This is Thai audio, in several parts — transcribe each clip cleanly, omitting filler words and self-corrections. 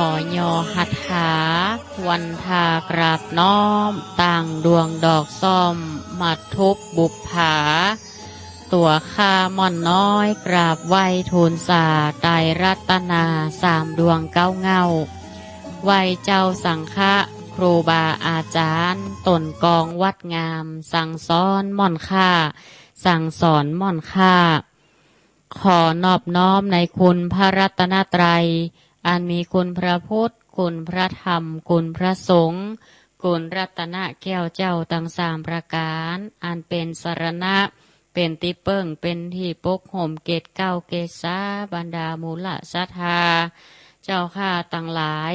อยอหัตถาวันทากราบน้อมต่างดวงดอกซ่อมมาทุบบุปผาตัวข้าม่อนน้อยกราบไหวทูลสาไตรรัตนาสามดวงเก้าเงาไหวเจ้าสังฆะครูบาอาจารย์ตนกองวัดงามสั่งสอนม่อนค่าสั่งสอนม่อนค่าขอนอบน้อมในคุณพระรัตนตรัยอันมีคุณพระพุทธคุณพระธรรมคุณพระสงฆ์คุณรัตนะแก้วเจ้าตั้งสามประการอันเป็นสรณะเป็นติเปิ้งเป็นที่ปกห่มเกศเก้าเกศาบรรดามูลศรัทธาเจ้าข้าตั้งหลาย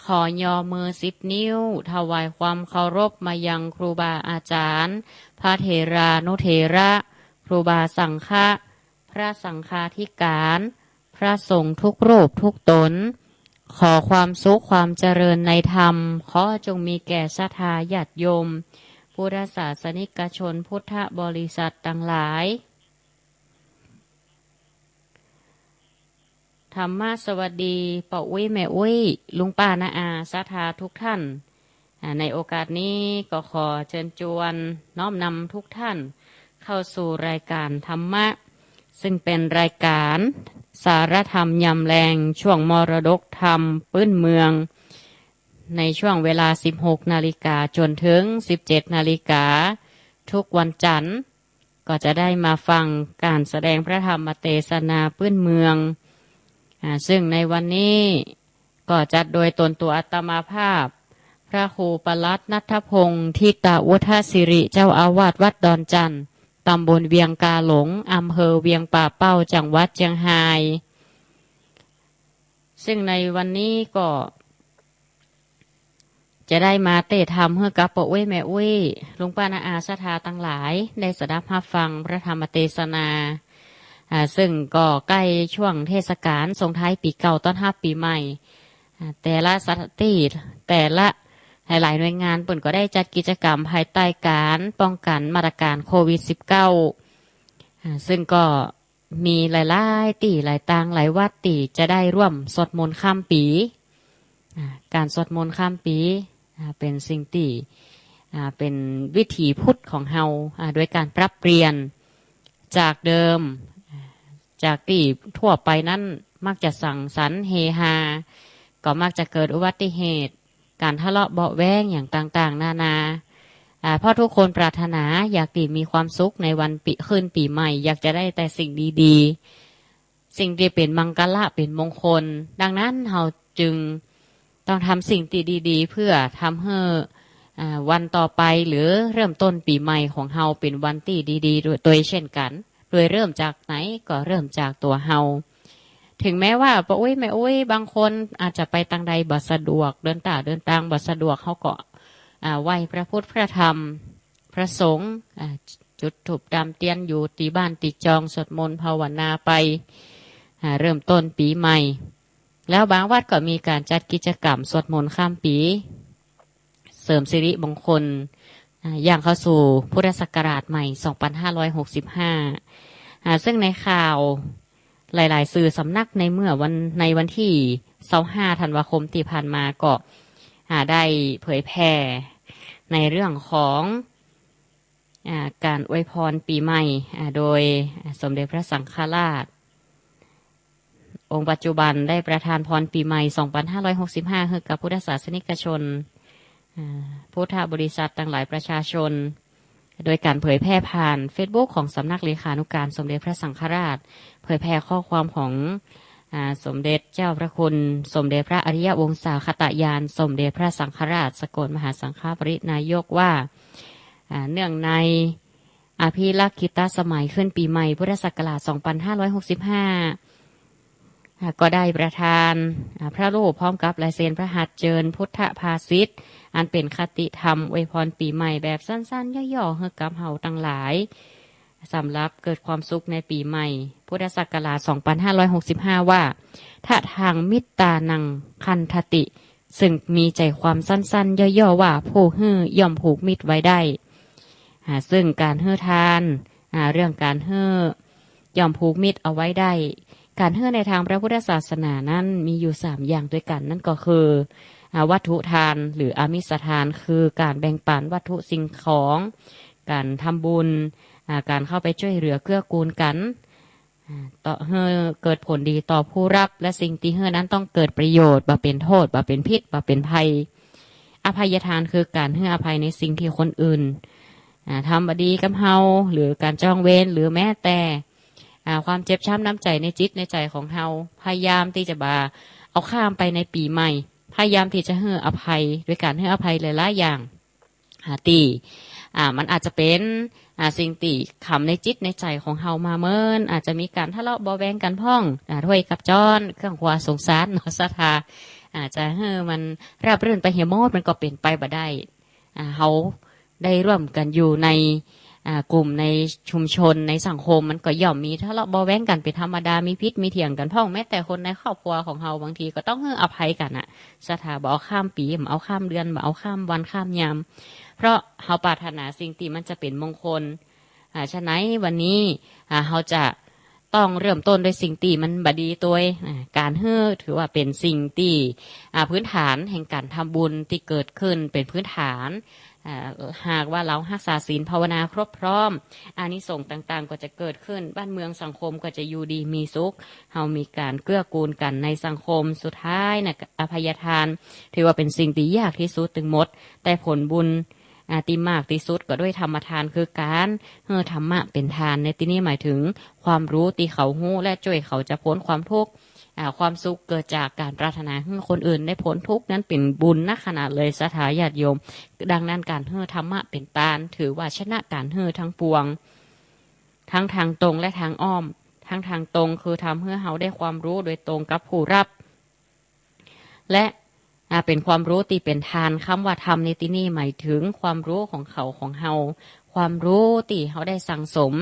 ขอยอมือ10 นิ้วถวายความเคารพมายังครูบาอาจารย์พระเถรานุเถระครูบาสังฆะพระสังฆาธิการพระสงฆ์ทุกรูปทุกตนขอความสุขความเจริญในธรรมขอจงมีแก่ศรัทธาญาติโยมพุทธศาสนิกชนพุทธบริษัททั้งหลายธรรมะสวัสดีป้าอุ้ยแม่อุ้ยลุงป้านาอาศรัทธาทุกท่านในโอกาสนี้ก็ขอเชิญชวนน้อมนำทุกท่านเข้าสู่รายการธรรมะซึ่งเป็นรายการสารธรรมยำแรงช่วงมรดกธรรมพื้นเมืองในช่วงเวลา 16 นาฬิกาจนถึง 17 นาฬิกาทุกวันจันทร์ก็จะได้มาฟังการแสดงพระธรรมเทศนาพื้นเมืองซึ่งในวันนี้ก็จัดโดยตนตัวอัตมาภาพพระครูปลัดณัฐพงศ์ทิตาวุฒศิริเจ้าอาวาสวัดดอนจันทร์ตำบลเวียงกาหลงอำเภอเวียงป่าเป้าจังหวัดเชียงรายซึ่งในวันนี้ก็จะได้มาเตะธรรมเพื่อกับป้าอุ้ยแม่อุ้ยลุงป้านาอาศรัทธาทั้งหลายได้สดับรับฟังพระธรรมเทศนาซึ่งก็ใกล้ช่วงเทศกาลส่งท้ายปีเก่าต้อนรับปีใหม่แต่ละสถานที่แต่ละหลายๆหน่วยงานเปิ่นก็ได้จัดกิจกรรมภายใต้การป้องกันมาตรการโควิด -19 ซึ่งก็มีหลายๆที่หลายต่างหลายวัดที่จะได้ร่วมสวดมนต์ข้ามปีการสวดมนต์ข้ามปีเป็นสิ่งที่เป็นวิถีพุทธของเฮาโดยการปรับเปลี่ยนจากเดิมจากที่ทั่วไปนั้นมักจะสังสรรค์เฮฮาก็มักจะเกิดอุบัติเหตุการทะเลาะเบาะแว้งอย่างต่างๆนานาเพราะทุกคนปรารถนาอยากมีความสุขในวันขึ้นปีใหม่อยากจะได้แต่สิ่งดีๆสิ่งที่เป็นมังกรเป็นมงคลดังนั้นเราจึงต้องทำสิ่งที่ดีๆเพื่อทำให้วันต่อไปหรือเริ่มต้นปีใหม่ของเฮาเป็นวันที่ดีๆโดยเช่นกันโดยเริ่มจากไหนก็เริ่มจากตัวเฮาถึงแม้ว่าป้าอุ้ยแม่อุ้ยบางคนอาจจะไปทางใดบ่สะดวกเดินทางบ่สะดวกเขาก็ไหว้พระพุทธพระธรรมพระสงฆ์จุดธูปดำเทียนอยู่ที่บ้านติจองสวดมนต์ภาวนาไปเริ่มต้นปีใหม่แล้วบางวัดก็มีการจัดกิจกรรมสวดมนต์ข้ามปีเสริมสิริมงคลอย่างเข้าสู่พุทธศักราชใหม่ 2565 ซึ่งในข่าวหลายๆสื่อสำนักในวันที่25 ธันวาคมที่ผ่านมาก็ได้เผยแพร่ในเรื่องของการอวยพรปีใหม่โดยสมเด็จพระสังฆราชองค์ปัจจุบันได้ประทานพรปีใหม่ 2565 ให้กับพุทธศาสนิกชนพุทธบริษัทต่างหลายประชาชนโดยการเผยแพร่ผ่าน Facebook ของสำนักเลขานุการสมเด็จพระสังฆราชเผยแพร่ข้อความของสมเด็จเจ้าพระคุณสมเด็จพระอริยวงศาคตญาณสมเด็จพระสังฆราชสกลมหาสังฆปรินายกว่าเนื่องในอภิลักขิตสมัยขึ้นปีใหม่พุทธศักราช 2565 ก็ได้ประทานพระรูปพร้อมกับลายเซ็นพระหัตถ์เจิญพุทธภาษิตอันเป็นคติธรรมอวยพรปีใหม่แบบสั้นๆย่อๆให้กับเฮาทั้งหลายสำหรับเกิดความสุขในปีใหม่พุทธศักราช 2565 ว่าถ้าทางมิตตานังคันทติซึ่งมีใจความสั้นๆย่อๆว่าผู้ฮื้อย่อมผูกมิตรไว้ได้ซึ่งการฮื้อทานเรื่องการฮื้อย่อมผูกมิตรเอาไว้ได้ การเฮือในทางพระพุทธศาสนานั้นมีอยู่3อย่างด้วยกันนั่นก็คือวัตถุทานหรืออามิสทานคือการแบ่งปันวัตถุสิ่งของการทำบุญการเข้าไปช่วยเหลือเกื้อกูลกันต่อเฮือเกิดผลดีต่อผู้รับและสิ่งที่เฮือนั้นต้องเกิดประโยชน์บ่เป็นโทษบ่เป็นพิษบ่เป็นภัยอภัยทานคือการให้อภัยในสิ่งที่คนอื่นทำบดีกับเฮาหรือการจองเวรหรือแม้แต่ความเจ็บช้ำน้ำใจในจิตในใจของเฮาพยายามที่จะเอาข้ามไปในปีใหม่พยายามที่จะให้อภัยด้วยการให้อภัยหลายๆอย่างตีมันอาจจะเป็นสิ่งตีขำในจิตในใจของเฮามาเมินอาจจะมีการทะเลาะเบาแวงกันพ่องถ้วยกับจ้อนเครื่องครัวสงสารเนาะศรัทธาอาจจะให้มันราบรื่นไปเหี่ยโมดมันก็เป็นไปบ่ได้เฮาได้ร่วมกันอยู่ในกลุ่มในชุมชนในสังคมมันก็ย่อมมีทะเลาะเบาแว้งกันเป็นธรรมดามีพิษมีเถียงกันพ่องแม้แต่คนในครอบครัวของเฮาบางทีก็ต้องให้อภัยกันศรัทธาบ่เอาข้ามปีบ่เอาข้ามเดือนบ่เอาข้ามวันข้ามยามเพราะเฮาปรารถนาสิ่งที่มันจะเป็นมงคลฉะนั้นวันนี้เฮาจะต้องเริ่มต้นด้วยสิ่งที่มันบดีตัวการเฮือถือว่าเป็นสิ่งที่พื้นฐานแห่งการทำบุญที่เกิดขึ้นเป็นพื้นฐานหากว่าเรารักษาศีลภาวนาครบพร้อมอานิสงส์ต่างๆก็จะเกิดขึ้นบ้านเมืองสังคมก็จะอยู่ดีมีสุขเฮามีการเกื้อกูลกันในสังคมสุดท้ายนะอภัยทานถือว่าเป็นสิ่งที่ยากที่สุดถึงหมดแต่ผลบุญที่มากที่สุดก็ด้วยธรรมทานคือการธรรมะเป็นทานในที่นี้หมายถึงความรู้ที่เขาหู้และช่วยเขาจะพ้นความทุกข์ความสุขเกิดจากการปรารถนาให้คนอื่นได้พ้นทุกข์นั้นเป็นบุญนักขนาดเลยสถาญาติโยมดังนั้นการธรรมะเป็นตาลถือว่าชนะการทั้งปวงทั้งทางตรงและทางอ้อมทั้งทางตรงคือทำให้เขาได้ความรู้โดยตรงกับผู้รับและเป็นความรู้ที่เป็นทานคำว่าธรรมในที่นี้หมายถึงความรู้ของเขาของเฮาความรู้ที่เขาได้สั่งสม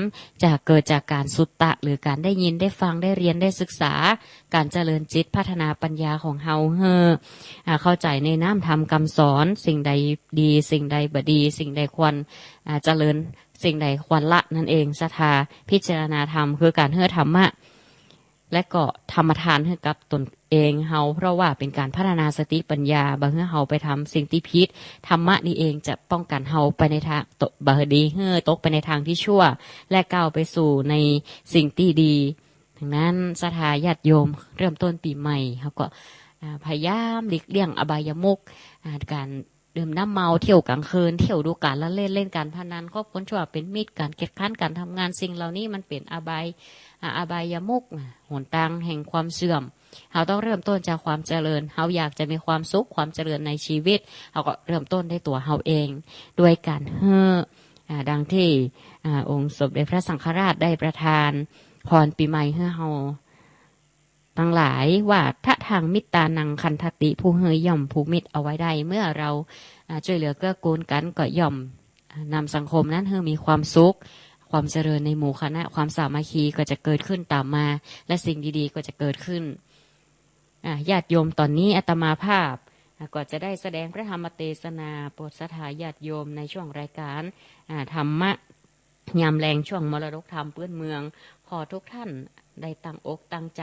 จากเกิดจากการสุตตะหรือการได้ยินได้ฟังได้เรียนได้ศึกษาการเจริญจิตพัฒนาปัญญาของเฮาเข้าใจในน้ำธรรมคำสอนสิ่งใดดีสิ่งใดบดีสิ่งใดควรเจริญสิ่งใดควรละนั่นเองศรัทธาพิจารณาธรรมคือการธรรมะและก็ธรรมทานให้กับตนเองเฮาเพราะว่าเป็นการพัฒนาสติปัญญาบางเฮาไปทำสิ่งที่ผิดธรรมะนี่เองจะป้องกันเฮาไปในทางบาดีตกไปในทางที่ชั่วและก้าวไปสู่ในสิ่งที่ดีดังนั้นศรัทธาญาติโยมเริ่มต้นปีใหม่เขาก็พยายามหลีกเลี่ยงอบายมุขการดื่มน้ำเมาเที่ยวกลางคืนเที่ยวดูการละเล่นการพนันครอบครัวชั่วเป็นมิตรการเก็บค้านการทำงานสิ่งเหล่านี้มันเป็นอบายมุขหนทางแห่งความเสื่อมเราต้องเริ่มต้นจากความเจริญเราอยากจะมีความสุขความเจริญในชีวิตเราก็เริ่มต้นได้ตัวเราเองด้วยการดังที่องค์สมเด็จพระสังฆราชได้ประทานพรปีใหม่ให้เราทั้งหลายว่าถ้าทางมิตรนังคันทติผู้เฮยย่อมผูกมิตรเอาไว้ได้เมื่อเราช่วยเหลือเกื้อกูลกันก็ย่อมนำสังคมนั้นให้มีความสุขความเจริญในหมู่คณะความสามัคคีก็จะเกิดขึ้นตามมาและสิ่งดีๆก็จะเกิดขึ้นญาติโยมตอนนี้อาตมาภาพก็จะได้แสดงพระธรรมเทศนาโปรดศรัทธาญาติโยมในช่วงรายการธรรมะยามแรงช่วงมรดกธรรมเปื้อนเมืองขอทุกท่านได้ตั้งอกตั้งใจ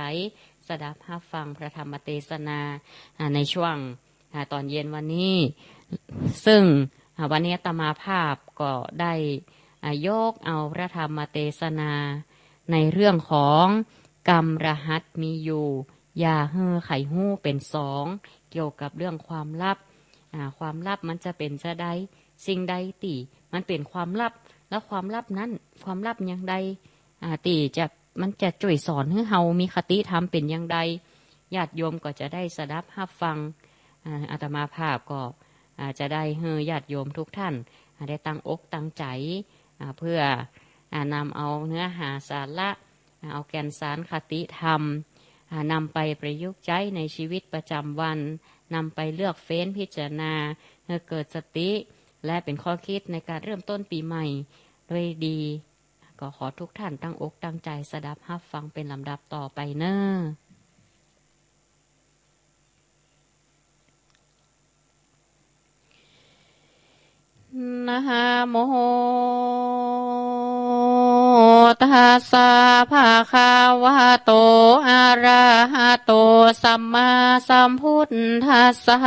สดับรับฟังพระธรรมเทศนาในช่วงตอนเย็นวันนี้ซึ่งวันนี้อาตมาภาพก็ได้ยกเอาพระธรรมเทศนาในเรื่องของกรรมรหัสมีอยู่ยาไข่หู้เป็นสองเกี่ยวกับเรื่องความลับความลับมันจะเป็นจะใดสิ่งใดติมันเป็นความลับแล้วความลับนั้นความลับอย่างใดติจะมันจะช่วยสอนให้เฮามีคติธรรมเป็นอย่างใดญาติโยมก็จะได้สดับรับฟังอาตมาภาพก็จะได้ให้ญาติโยมทุกท่านได้ตั้งอกตั้งใจเพื่อนำเอาเนื้อหาสาระเอาแก่นสารคติธรรมนำไปประยุกต์ใช้ในชีวิตประจำวันนำไปเลือกเฟ้นพิจารณาให้เกิดสติและเป็นข้อคิดในการเริ่มต้นปีใหม่ด้วยดีก็ขอทุกท่านตั้งอกตั้งใจสดับรับฟังเป็นลำดับต่อไปเนอะนะฮะโม ตัสสะภะคะวะโตอะระหะโตสัมมาสัมพุทธัสสะ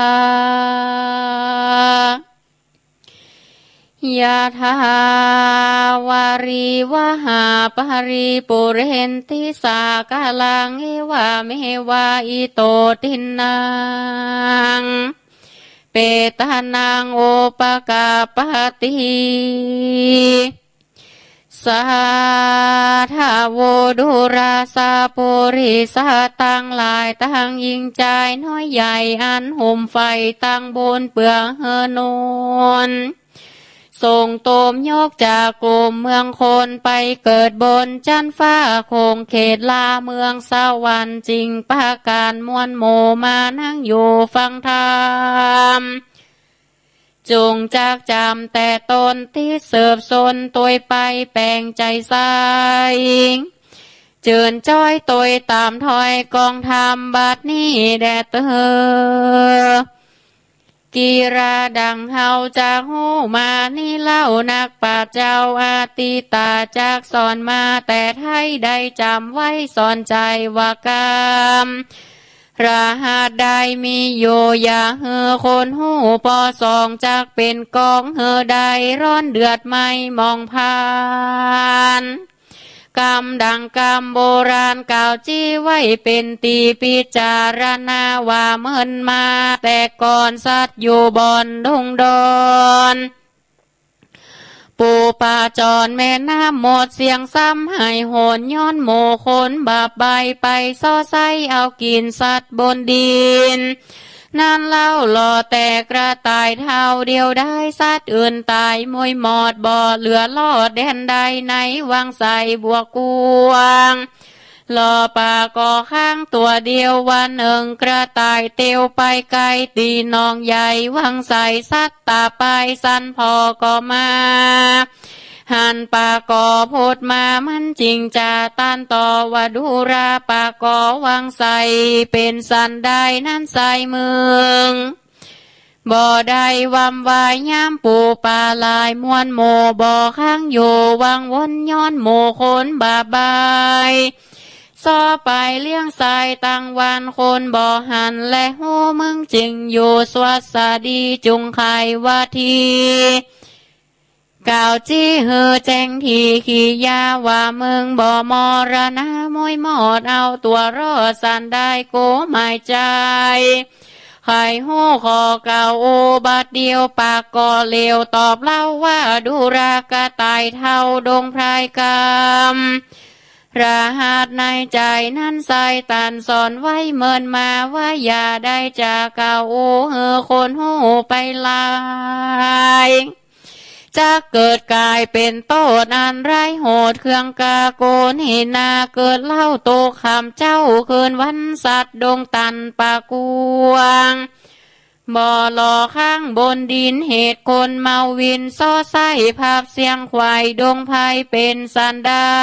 ยะถาวาริวหาปริปุเรนติสากาลังเอวะเมวะอิโตตินังเปตานังโอปกาปติสัทธโวดุราสาปุริสาตั้งหลายตั้งยิ่งใจน้อยใหญ่อันห่มไฟตั้งบนเปลืองเฮนนส่งโตมยกจากกลุ่มเมืองคนไปเกิดบนจันฟ้าคงเขตลาเมืองสวรรค์จริงปาการมวลโมมานั่งอยู่ฟังธรรมจงจากจำแต่ตนที่เสิบสนตัวไปแปลงใจใสเจิญจ้อยตัวตามถอยกองธรรมบัดนี้แด่เตอกีราดังเฮาจากหูมานี่เล่านักป่าเจ้าอาติตาจากสอนมาแต่ไทยได้จำไว้สอนใจว่ากรรมราหาใดมีโยอย่าเฮอคนหูปอสองจากเป็นกองเฮอใดร้อนเดือดไม่มองผ่านกรรมดังกรรมโบราณกล่าวจี้ไว้เป็นตีพิจารณาว่าเมินมาแต่ก่อนสัตว์อยู่บอนดงดอนปูปาจรแม่น้ำหมดเสียงซ้ำให้โหนย้อนโมคนบาปใบไปซ้อไส้เอากินสัตว์บนดินนั่นเล่าหล่อแต่กระต่ายเท่าเดียวได้สัตว์อื่นตายมวยหมอดบ่อเหลือลอดแดนใดไหนวางใส่บวกกวางลอปาก่อข้างตัวเดียววันหนึ่งกระต่ายเตียวไปไกลตีนองใหญ่วางใส่สัตว์ตาไปสันพอก็มาหันปากอพูดมามันจริงจะต้านต่อว่าดูราปากอวางใส่เป็นสันได้นั่นใส่เมืองบ่อใดวำวายย้ำปูปลาลายมวนโมบ่อข้างอยู่วังวนย้อนโมคนบาบายซ้อไปเลี้ยงสายตั้งวันคนบ่อหันและหูมึงจึงอยู่สวัสดีจุงไขว่าทีกล่าวจี้เฮอแจ้งทีขี้ยาว่ามึงบ่มรณะมวยหมอดเอาตัวรอดสันได้โกหมายใจไข่หูคอเก่าโอบัดเดียวปากก่อเลวตอบเล่าว่าดูรากระต่ายเท่าดงพรายกรรมราหาดในใจนั้นใส่ตันสอนไว้เมินมาว่าอย่าได้จากเก่าโอเฮอคนหูไปลายจะเกิดกลายเป็นโตดอันไรโหดเครื่องกาโกนเห็นนาเกิดเล่าโตคำเจ้าคืนวันสัตว์ดงตันปากวงบ่อหล่อข้างบนดินเหตุคนเมาวินซ้อไส้ภาพเสียงควายดงไพเป็นสันได้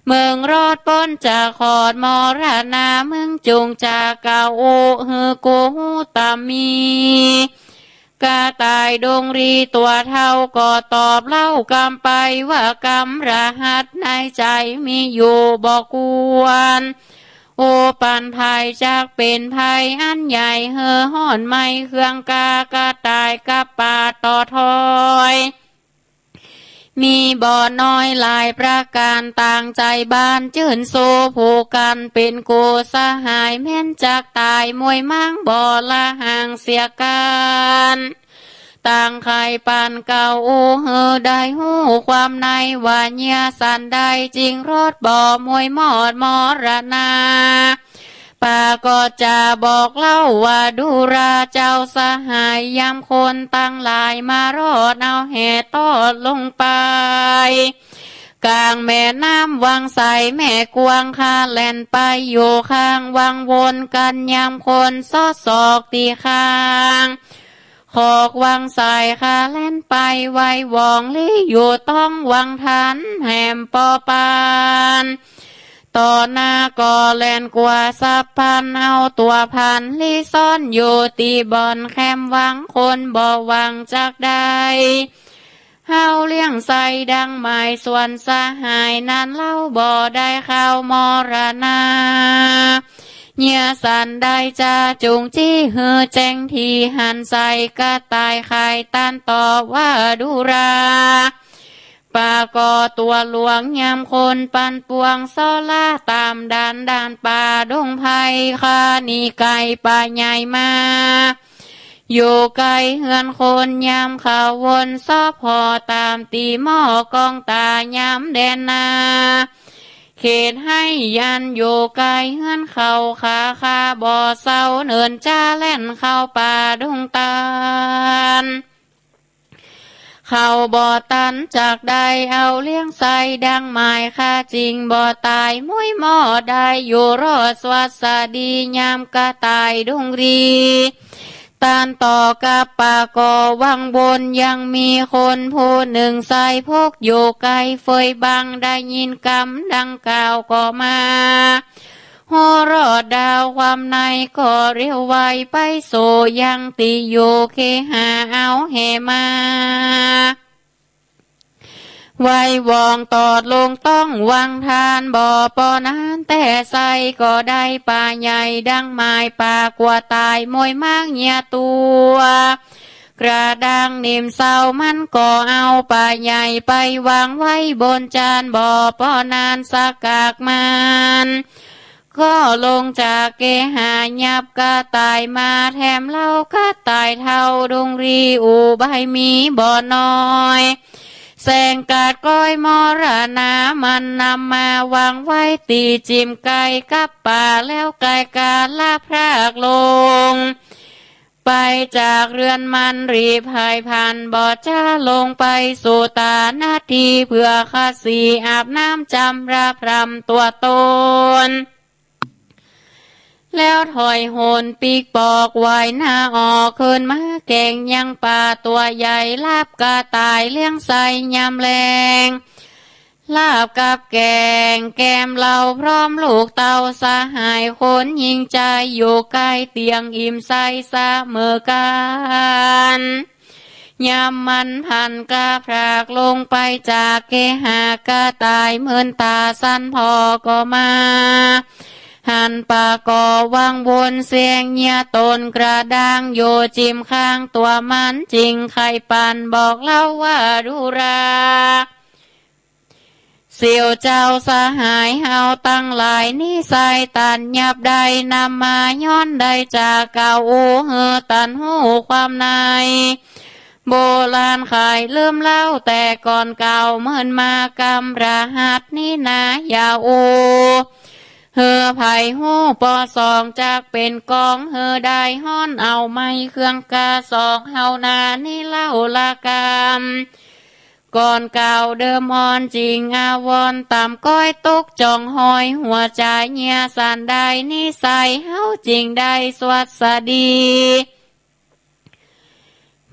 เมืองรอดป้นจากขอดมรณามึงจงจากเก่าโอเฮอโกหูตามีกาตายดงรีตัวเท่าก็ตอบเล่ากรรมไปว่ากรรมรหัสในใจมีอยู่บอกกวนโอปันภัยจากเป็นภัยอันใหญ่เฮอห่อนไม่เครื่องกากาตายกับป่าต่อทอยมีบ่อน้อยหลายประการต่างใจบ้านจื่นโซผูกกันเป็นกูสหายแม่นจากตายมวยมั่งบ่อละห่างเสียกันต่างไข่ปันเก่าอูเฮอได้หูความในว่าเนียสันได้จริงรถบ่อมวยมอดมรณาป่าก็จะบอกเล่าว่าดูราเจ้าสหายยามคนตั้งหลายมารอดเอาแห่ตอดลงไปกลางแม่น้ำวังใสแม่กวงคาแล่นไปอยู่ข้างวังวนกันยามคนซอศอกตีข้างขอกวังใสคาแล่นไปไว้วองลี่อยู่ต้องวังทันแหมปอปานต่อหน้าก็แล่นกว่าสับพันเอาตัวพันลีซ่อนอยู่ตีบอนแคมวังคนบ่วังจากใด เฮาเลี้ยงใส่ดังหมายส่วนสหายนั้นเล่าบ่ได้เข้ามรณาเงียสันได้จะจุงจี้เฮือแจ้งที่หันใส่กะตายไข่ตันตอบว่าดูราป่าก่อตัวหลวงยามคนปันปวงซอล่าตามด่านป่าดงไผ่คานีไก่ป่าใหญ่มาอยู่ไกลเฮือนคนยามเขาวนซอพอตามตีหม้อกองตายามแดนนาเขตให้ยันอยู่ไกลเฮือนเขาขาบ่อเศร้าเนินจ้าแล่นเข้าป่าดงตาลเขาบ่อตันจากใดเอาเลี้ยงใส่ดังหมายค่าจริงบ่ตายมุ้ยหม้อได้อยู่รอดสวัสดียามกะตายดงรีตานต่อกับป่าก่อวังบนยังมีคนผู้หนึ่งใส่พกอยู่ไกลเฟยบังได้ยินกำดังกล่าวก็มาหัวรอดดาวความในก็เรียวไวไปโซยังตีโยเคหาเอาเหมาไว้วองตอดลงต้องวังทานบ่อปอนานแต่ใส่ก็ได้ป่าใหญ่ดังไม้ป่ากว่าตายมวยมากเงียตัวกระดังนิ่มเศร้ามันก็เอาป่าใหญ่ไปวางไว้บนจานบ่อปอนานสักกากมันก็ลงจากเกหายับกะตายมาแถมเล่ากะตายเท่าดงรีอูใบมีบ่อน้อยแสงกาดก้อยมรณามันนำมาวางไว้ตีจิมไก่กับป่าแล้วไก่กาลาพรากลงไปจากเรือนมันรีบหายพันบ่อจ้าลงไปสู่ตาหน้าที่เพื่อข้าสีอาบน้ำจำระพรำตัวตนแล้วถอยโหนปีกปอกไว้หน้าออกคืนมาแกงยังป่าตัวใหญ่ลาบกาตายเลี้ยงใส่ยำแรงลาบกับแกงแกมเราพร้อมลูกเต่าสหายคนยิงใจอยู่ใกล้เตียงอิ่มใส่เสมอกันยำมันพันกาพรากลงไปจากเกหากาตายเหมือนตาสั้นพอก็มาหันป่าก่อวางบนเสียงเงียตนกระด้างโยจิมข้างตัวมันจริงไข่ปันบอกเล่าว่าดูราเสี่ยวเจ้าสหายเฮาตั้งหลายนิสัยตันยับใดนำมาย้อนใดจากเก่าอูเฮอตันหูความในโบราณขายลืมเล่าแต่ก่อนเก่าเหมือนมากำรหัสนี่นะยาอูเฮอไผ่หูปอสองจากเป็นกองเฮอได้ห้อนเอาไม้เครื่องกาสองเฮานานี่เล่าละกรรมก่อนเก่าเดิมอ่อนจริงอาวรตามก้อยตกจองหอยหัวใจเงียสันได้นิสัยเฮาจริงได้สวัสดี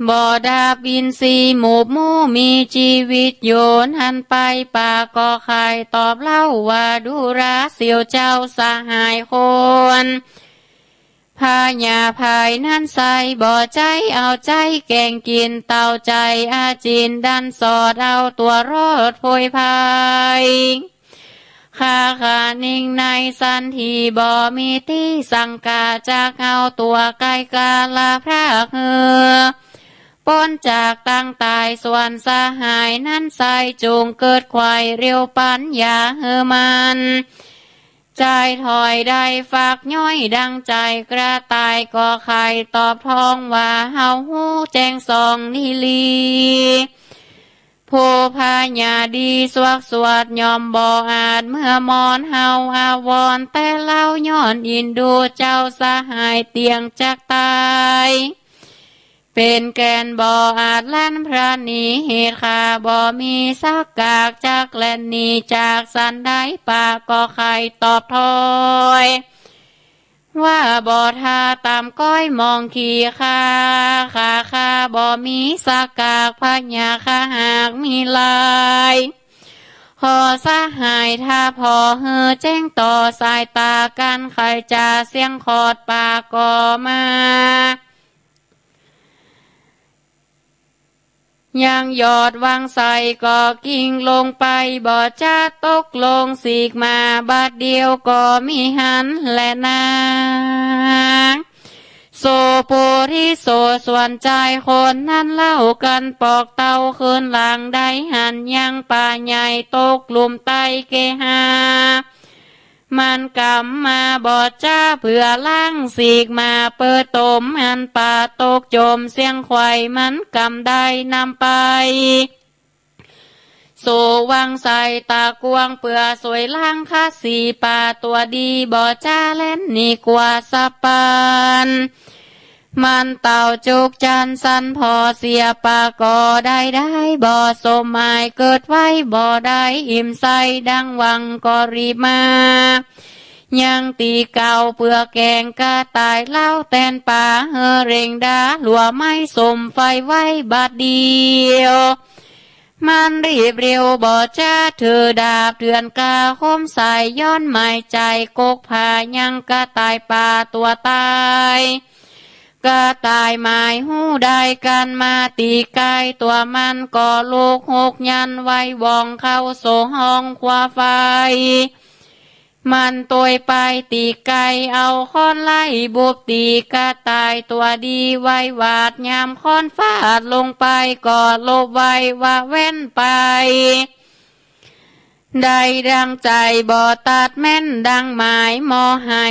บ่ดาบินสีหมูมูมีชีวิตโยนหันไปป่าก็ไข่ตอบเล่าว่าดูราเสียวเจ้าสหายคนพาญาภายนั่นใส่บ่อใจเอาใจแกงกินเต่าใจอาจินดันสอดเอาตัวรอดโพยพายขานิ่งในสันทีบ่มีที่สังกาจากเอาตัวไกลกาลาพรากเหือป้นจากตั้งตายส่วนสหายนั้นใส่จูงเกิดควายเรียวปัญญาเฮมันใจถอยได้ฝากย้อยดังใจกระต่ายก็ไข่ตอบทองว่าเฮาหูแจ้งสองนิลีผู้พาญาดีสวกสวดยอมบ่อาจเมื่อมอนเฮาอาวรแต่เล่าย้อนอินดูเจ้าสหายเตียงจากตายเป็นแกนบ่อาจแล่นพระนีเหตุขาบ่มีสักกากจากแล่นนีจากสันได้ปากก็ไข่ตอบถอยว่าบ่ทาตามก้อยมองขี่ขาบ่มีสักกากพญาขาหากมีลายพอสหายถ้าพอเฮอแจ้งต่อสายตากันไข่จ่าเสียงขอดปากก็มา ยังยอดวางใส่ก็กิ่งลงไปบ่จะตกลงสีกมาบาดเดียวก็มีหันและนางโซโปริโซส่วนใจคนนั้นเล่ากันปอกเตาคืนหลังได้หันยังป่าใหญ่ตกหลุมไตเกหามันกำมาบอดจ้าเผื่อล่างสีกมาเปิดตมอันป่าตกจมเสียงควายมันกำได้นำไปโซวังใส่ตากวงเปื่อสวยล่างค่าสีป่าตัวดีบอดจ้าเล่นนี่กว่าสะปานมันเต่าจุกจันสันพอเสียปากก็ได้บ่อสมหมายเกิดไว้บ่ได้อิ่มใสดังวังก็รีบมายังตีเก่าเปื่อแกงกะตายเล่าแตนป่าเฮเร่งดาหลัวไม้สมไฟไว้บาดเดียวมันรีบเร็วบ่จ้าเธอดาบเดือนกาคมใส่ย้อนหมายใจกกผายังกะตายป่าตัวตายกะตายหมายหูได้กันมาตีกายตัวมันก่อลูกหกยันไว้วองเข้าโสห้องควาไฟมันตัวไปตีไก่เอาค้อนไล่บุบตีกะตายตัวดีไว้วาดยามค้อนฟาดลงไปก่อลบไว้ว่าเว้นไปได้ดังใจบ่ตัดแม่นดังหมายมอให้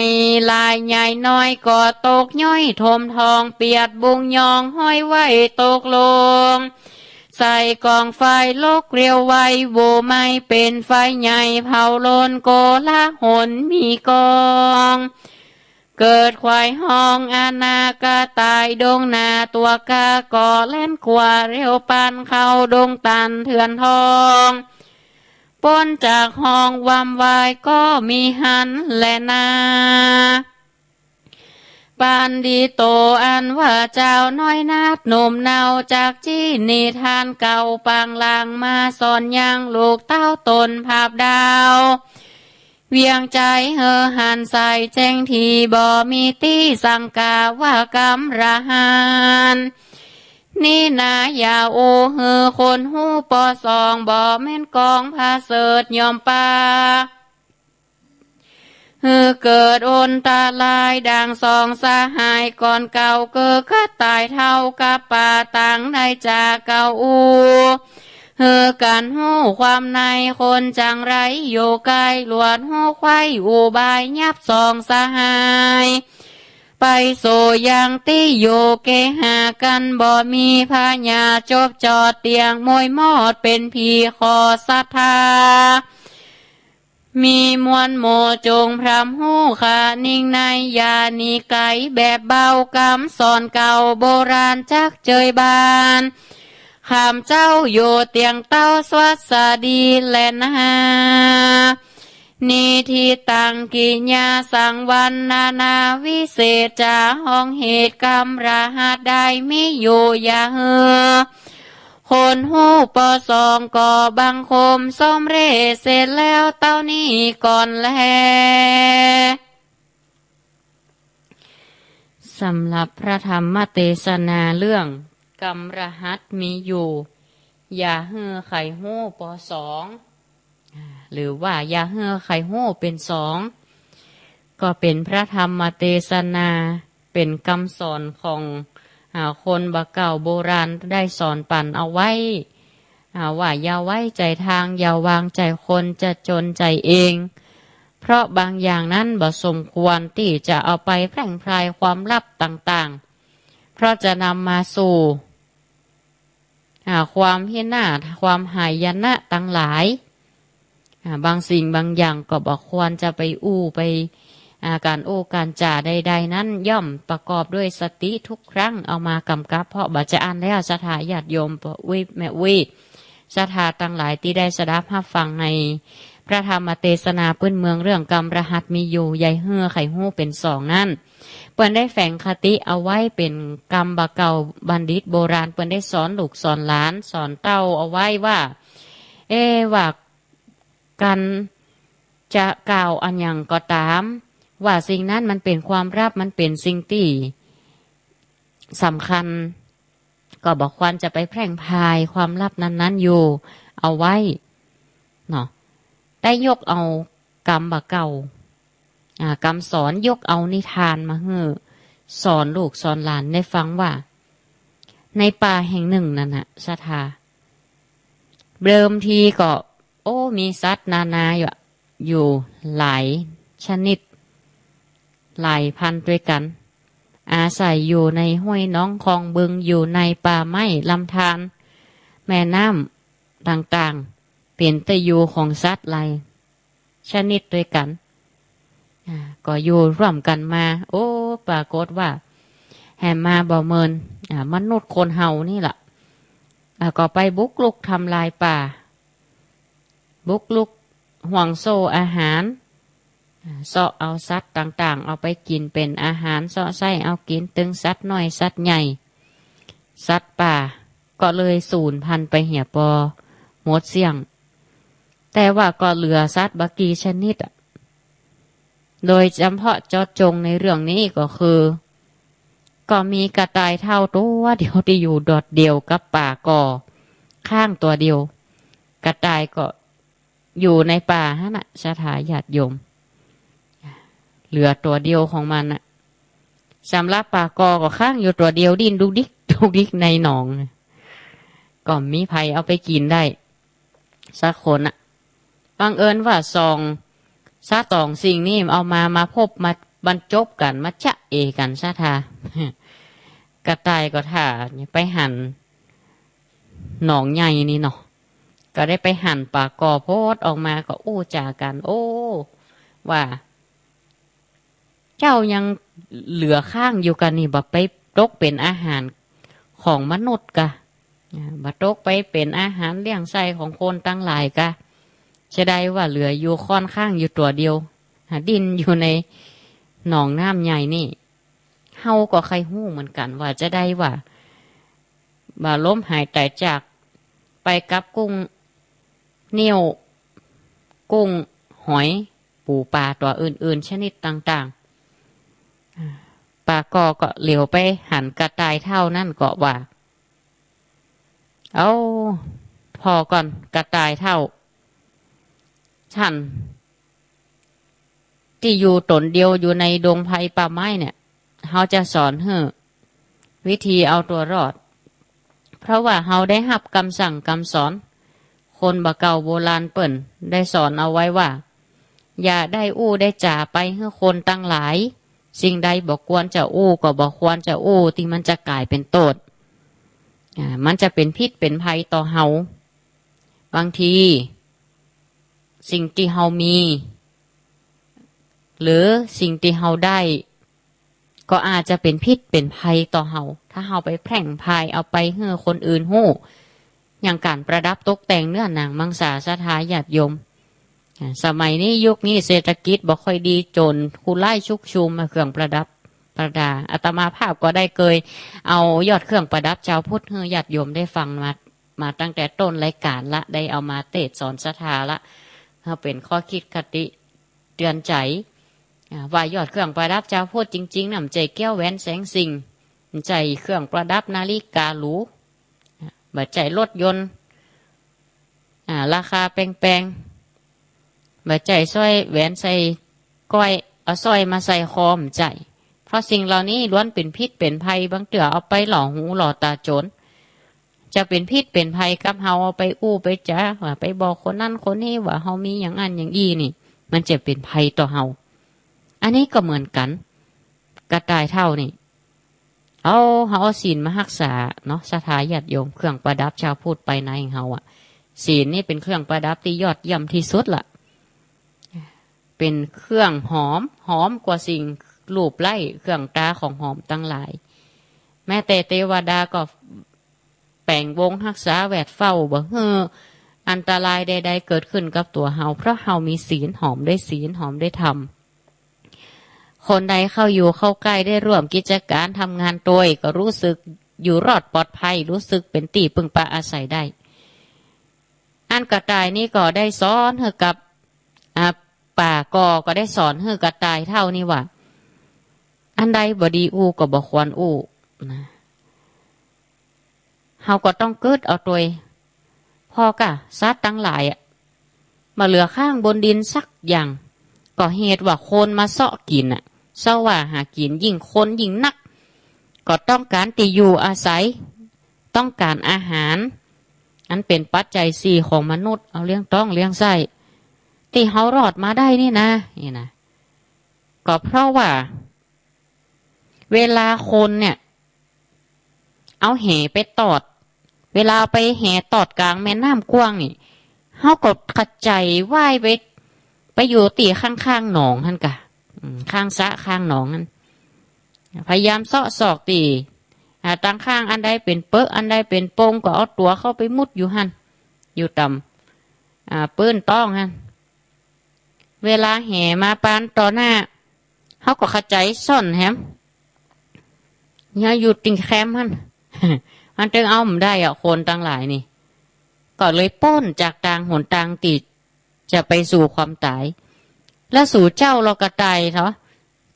ลายใหญ่น้อยก็ตกย้อยทมทองเปียดบุงยองห้อยไว้ตกลงใส่กองไฟลกเรียวไว้โวไม่เป็นไฟใหญ่เผาโลนโกละหนมีกองเกิดควายห้องอานากาตายดงนาตัวกาก่อเล่นขวาเร็วปันเข้าดงตันเถื่อนทองป้นจากห้องวำวายก็มีหันและนาปานดีโตอันว่าเจ้าน้อยนาดหนุ่มเนาจากจี้นิทานเก่าปางลางมาสอนยังลูกเต้าตนภาพดาวเวียงใจเฮอหันใส่แจ้งทีบ่มีตี้สังกาว่ากำระหานนี่นาอย่าโอเฮอคนหูปอสองบ่แม่นกองพาเสิร์ตยอมปาเฮอเกิดอนตาลายดังสองสหายก่อนเก่าเกิดก็ตายเท่ากับป่าต่างในจากเก่าอูเฮอกันหูความในคนจังไรโยไกลหลวดหูไข่อูบายยับสองสหายไปโซยังติโยเกหากันบ่มีพาญาจบจอดเตียงมวยมอดเป็นผีขอศรัทธามีมวลโมจงพรำหูขานิ่งในยานีไก่แบบเบากำสอนเก่าโบราณจักเจยบานข้ามเจ้าโยเตียงเต้าสวัสดีแลนานิทิตังกิญญาสังวันนาวิเศษจาห้องเหตุกรรมรหัสได้มิอยู่อย่าเฮอคนหูปอสองก่อบังคมส้มเรเสร็จแล้วเต้านี้ก่อนแลสำหรับพระธรรมเทศนาเรื่องกรรมรหัสมีอยู่อย่าเฮอไข่หูปอสองหรือว่าอย่าเฮอไข่หูเป็นสองก็เป็นพระธรรมเทศนาเป็นคำสอนของคนบะเก่าโบราณได้สอนปั่นเอาไว้ว่าอย่าไว้ใจทางอย่าวางใจคนจะจนใจเองเพราะบางอย่างนั้นบ่สมควรที่จะเอาไปแพร่งพรายความลับต่างๆเพราะจะนำมาสู่ความเฮี้ยนหน้าความหายนะต่างหลายบางสิ่งบางอย่างก็บอกควรจะไปไปการการจ่าใดๆนั้นย่อมประกอบด้วยสติทุกครั้งเอามากำกับเพราะบัจจะอ่านแล้วศรัทธาญาติโยมแม่ศรัทธาต่างหลายที่ได้สดับรับฟังในพระธรรมเทศนาพื้นเมืองเรื่องกรรมรหัสมีอยู่ใหญ่เฮือไข่หู้เป็นสองนั่นเปิ้นได้แฝงคติเอาไว้เป็นกรรมบะเก่าบัณฑิตโบราณเปิ้นได้สอนลูกสอนหลานสอนเต้าเอาไว้ว่าว่าการจะกล่าวอันอย่างก็ตามว่าสิ่งนั้นมันเป็นความลับมันเป็นสิ่งที่สำคัญ ก็บอกควรจะไปแพร่งพรายความลับนั้นๆอยู่เอาไว้เนาะได้ยกเอากรรมบะเก่ากรรมสอนยกเอานิทานมาให้สอนลูกสอนหลานได้ฟังว่าในป่าแห่งหนึ่งนั่นน่ะสถาเดิมทีก็โอ้มีสัตว์นานาอยู่หลายชนิดหลายพันด้วยกันอาศัยอยู่ในห้วยน้องคลองบึงอยู่ในป่าไม้ลำธารแม่น้ำต่างๆเป็นตะยูของสัตว์หลายชนิดด้วยกันก็อยู่ร่วมกันมาโอ้ปรากฏว่าแห่มาบ่เมินมนุษย์คนเฮานี่แหละก็ไปบุกลุกทำลายป่าบุกลุกห่วงโซ่อาหารเสาะเอาสัตว์ต่างๆเอาไปกินเป็นอาหารเสาะไส้เอากินตึงสัตว์น้อยสัตว์ใหญ่สัตว์ป่าก็เลยสูญพันธุ์ไปเหี่ยปอหมดเสี่ยงแต่ว่าก็เหลือสัตว์บกี่ชนิดโดยเฉพาะเจาะจงในเรื่องนี้ก็คือก็มีกระต่ายเท่าตัวเดียวที่อยู่โดดเดียวกับป่าก่อข้างตัวเดียวกระต่ายก็อยู่ในป่าฮะน่ะสถาญาติโยมเหลือตัวเดียวของมันน่ะสำหรับป่ากอก็ข้างอยู่ตัวเดียวดิ้นดุกดิกดุกดิกในหนองก็มีภัยเอาไปกินได้สักคนน่ะบังเอิญว่าสองสิ่งนี้เอามาพบมาบรรจบกันมาจะเอกันซะทากระต่ายก็ถ่าไปหั่นหนองใหญ่นี่เนาะก็ได้ไปหั่นปากกอโพดออกมาก็อู้จากันโอ้ว่าเจ้ายังเหลือข้างอยู่กันนี่บ่ไปตกเป็นอาหารของมนุษย์กะบ่ตกไปเป็นอาหารเลี้ยงไส้ของคนตั้งหลายกะจะได้ว่าเหลืออยู่ค่อนข้างอยู่ตัวเดียวดินอยู่ในหนองน้ำใหญ่นี่เฮาก็ใครหู้เหมือนกันว่าจะได้ว่าบ่าล้มหายตายจากไปกับกุ้งเนียวกุ้งหอยปูปลาตัวอื่นๆชนิดต่างๆปลากอก็เหลียวไปหันกระต่ายเท่านั่นก็ว่าเอาพอก่อนกระต่ายเท่าฉันที่อยู่ตนเดียวอยู่ในดงไผ่ป่าไม้เนี่ยเขาจะสอนให้วิธีเอาตัวรอดเพราะว่าเขาได้รับคำสั่งคำสอนคนบ่เก่าโบราณเปิ่นได้สอนเอาไว้ว่าอย่าได้อู้ได้จ่าไปให้คนตั้งหลายสิ่งใดบอกควรจะอู้ก็บอกควรจะอู้ที่มันจะกลายเป็นโทษมันจะเป็นพิษเป็นภัยต่อเฮาบางทีสิ่งที่เฮามีหรือสิ่งที่เฮาได้ก็อาจจะเป็นพิษเป็นภัยต่อเฮาถ้าเฮาไปแพร่งพายเอาไปให้คนอื่นหู้อย่างการประดับตกแต่งเนื้อหนังมังสาสถาญาติโยมสมัยนี้ยุคนี้เศรษฐกิจบ่ค่อยดีจนคู่ไล่ชุกชุมมาเครื่องประดับประดาอาตมาภาพก็ได้เคยเอายอดเครื่องประดับเจ้าพุทธให้ญาติโยมได้ฟังมาตั้งแต่ต้นรายการละได้เอามาเทศสอนศรัทธาละเป็นข้อคิดคติเตือนใจว่ายอดเครื่องประดับเจ้าพุทธจริงๆนำใจแก้วแหวนแสงสิงใจเครื่องประดับนาฬิกาหรูบัดใจรถยนต์ราคาแพงๆบัดใจสร้อยแหวนใส่ก้อยเอาสร้อยมาใส่คอมใจเพราะสิ่งเหล่านี้ล้วนเป็นพิษเป็นภัยบางเถื่อเอาไปหล่อหูหล่อตาโจรจะเป็นพิษเป็นภัยกับเฮาเอาไปอู้ไปจ้าว่าไปบอกคนนั่นคนนี้ว่าเฮามีอย่างอันอย่างอีนี่มันจะเป็นภัยต่อเฮาอันนี้ก็เหมือนกันกระต่ายเท่านี่เขาเอาศีลมารักษาเนาะสถาญาติโยมเครื่องประดับชาวพูดไปในเฮาศีลนี่เป็นเครื่องประดับที่ยอดเยี่ยมที่สุดล่ะเป็นเครื่องหอมกว่าสิ่งรูปไล่เครื่องตาของหอมตั้งหลายแม้แต่เทวดาก็แป่งวงรักษาแวดเฝ้าบ่เฮออันตรายใดๆเกิดขึ้นกับตัวเฮาเพราะเฮามีศีลหอมได้ศีลหอมได้ธรรมคนใดเข้าอยู่เข้าใกล้ได้ร่วมกิจการทำงานโดยก็รู้สึกอยู่รอดปลอดภัยรู้สึกเป็นที่พึ่งพาอาศัยได้อันกระต่ายนี่ก็ได้สอนให้กับป่ากอก็ได้สอนให้กระต่ายเท่านี้ว่าอันใดบ่ดีอู้ก็บ่ควรอู้นะ เฮาก็ต้องเกิดเอาตัวพอกะสัตว์ตั้งหลายมาเหลือข้างบนดินสักอย่างก็เหตุว่าคนมาเสาะกินเสาะว่าหากินยิ่งคนยิ่งนักก็ต้องการที่อยู่อาศัยต้องการอาหารอันเป็นปัจจัยสี่ของมนุษย์เอาเลี้ยงต้องเลี้ยงไส้ที่เฮารอดมาได้นี่นะก็เพราะว่าเวลาคนเนี่ยเอาแห่ไปตอดเวลาไปแห่ตอดกลางแม่น้ำกว้างนี่เฮาก็กระจายว่ายไปอยู่ตีข้างๆหนองนั่นกะข้างสะข้างหนองนั่นพยายามเสาะศอกตีตั้งข้างอันใดเป็นเปอะอันใดเป็นโป่งก็เอาตัวเข้าไปมุดอยู่หันอยู่ต่ำปื้นต้องหันเวลาแห่มาปานต่อหน้าเขาก็ขจายซ่อนแฮมเนี่ยอยู่ติงแคมหัน มันจึงเอาไม่ได้คนต่างหลายนี่ก็เลยป้นจากทางหนทางติดจะไปสู่ความตายแล้วสู่เจ้าเราก็ตายเถอะ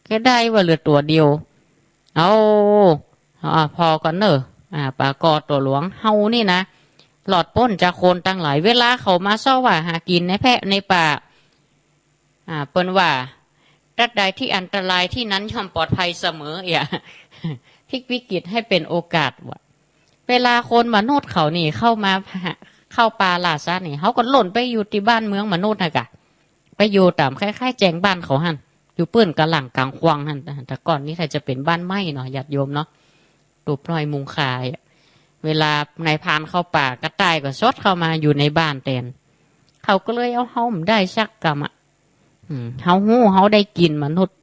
ก็ได้ว่าเหลือตัวเดียวเอาพอก่อนเนอะปากอตัวหลวงเฮานี่นะหลอดป้นจากคนตั้งหลายเวลาเขามาซ่อว่าหากินในแพะในป่าเปิ้นว่ารัฐใดที่อันตรายที่นั้นย่อมปลอดภัยเสมอพลิกวิกฤตให้เป็นโอกาสว่ะเวลาคนมนุษย์เขานี่เข้ามาเข้าป่าล่าสัตว์นี่เขาก็หล่นไปอยู่ที่บ้านเมืองมนุษย์นะกะไปอยู่ตามคล้ายๆแจงบ้านเขาหันอยู่เปื้อนกระหลังกลางควางหันแต่ก่อนนี้ถ้าจะเป็นบ้านไม้เนาะญาติโยมเนาะตูบน้อยมุงคายเวลานายพานเข้าป่ากระต่ายก็ซดเข้ามาอยู่ในบ้านแทนเขาก็เลยเอาเฮาได้ชักกรรมเฮาหู้เฮาได้กินมนุษย์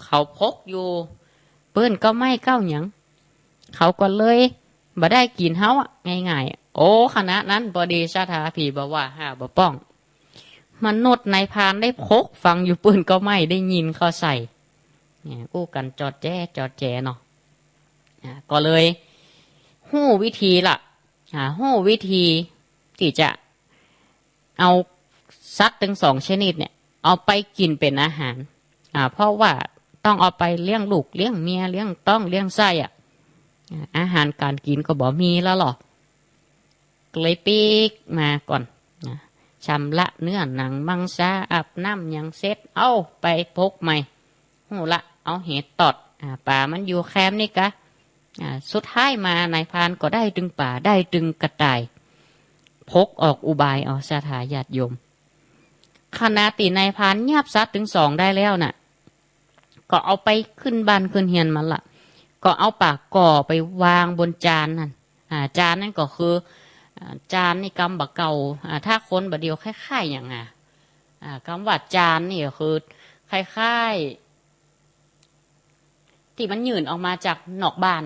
เขาพกอยู่เปื้อนก็ไม่เก้าหยังเขาก็เลยบ่ได้กินเฮาง่ายๆโอ้ขณะนั้นบดีชาทาผีบ่ว่าบ่ป้องมนุษย์นายพานได้พกฟังอยู่ปืนก็ไม่ได้ยินเขาใส่กู้กันจอดแจเนาะก็เลยหู้วิธีล่ะหู้วิธีที่จะเอาสัตว์ทั้งสองชนิดเนี่ยเอาไปกินเป็นอาหารเพราะว่าต้องเอาไปเลี้ยงลูกเลี้ยงเมียเลี้ยงต้องเลี้ยงไส้อาหารการกินก็บ่มีแล้วหรอเลยปีกมาก่อนชำระเนื้อหนังมังสาอาบน้ำยังเซ็ตเอาไปพกใหม่หูละเอาเห็ดตอดป่ามันอยู่แคมป์นี่กะสุดท้ายมานายพานก็ได้ดึงป่าได้ดึงกระต่ายพกออกอุบายเอาสถาญาติโยมขณะตีนายพานเงียบซัดถึง2ได้แล้วน่ะก็เอาไปขึ้นบ้านขึ้นเฮียนมันละก็เอาปากก่อไปวางบนจานนั่นจานนั่นก็คือจานนี่กำบะเก่าถ้าคนบะเดียวคล้ายๆอย่างคำว่าจานนี่ก็คือคล้ายๆที่มันยืนออกมาจากนอกบ้าน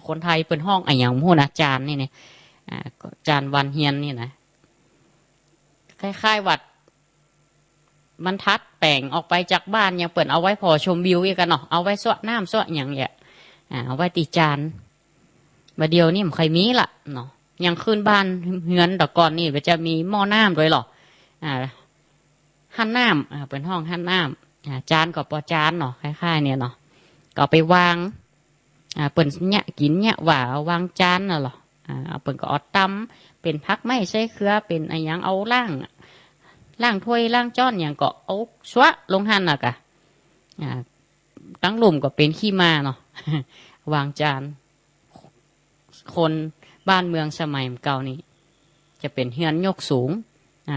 คนไทยเป็นห้องอย่างพูดนะจานนี่เนี่ยจานวันเฮียนนี่นะคล้ายๆวัดมันทัดแป่งออกไปจากบ้านยังเปิดเอาไว้พอชมวิวอีกกันเนาะเอาไว้สวะน้ำสวะอย่างเงี้ยเอาไว้ตีจานบะเดียวนี่มันเคยมีละเนาะยังขึ้นบ้านเฮือนแต่ก่อนนี่มันจะมีหม้อน้ำด้วยหรอหั่นน้ำเป็นห้องหั่นน้ำจานกับปอจานเนาะคล้ายๆเนี่ยเนาะก็ไปวางเปิ่นเนี่ยกินเนี่ยว่าวางจานน่ะหรอเปิ่นก็อดตำเป็นพักไม่ใช่เครือเป็นอะไรอย่างเอาล่างถ้วยล่างจ้อนอย่างก็เอาสวะลงหั่นน่ะกะตั้งหลุมก็เป็นขี้มาเนาะวางจานคนบ้านเมืองสมัยเก่านี่จะเป็นเฮือนยกสูง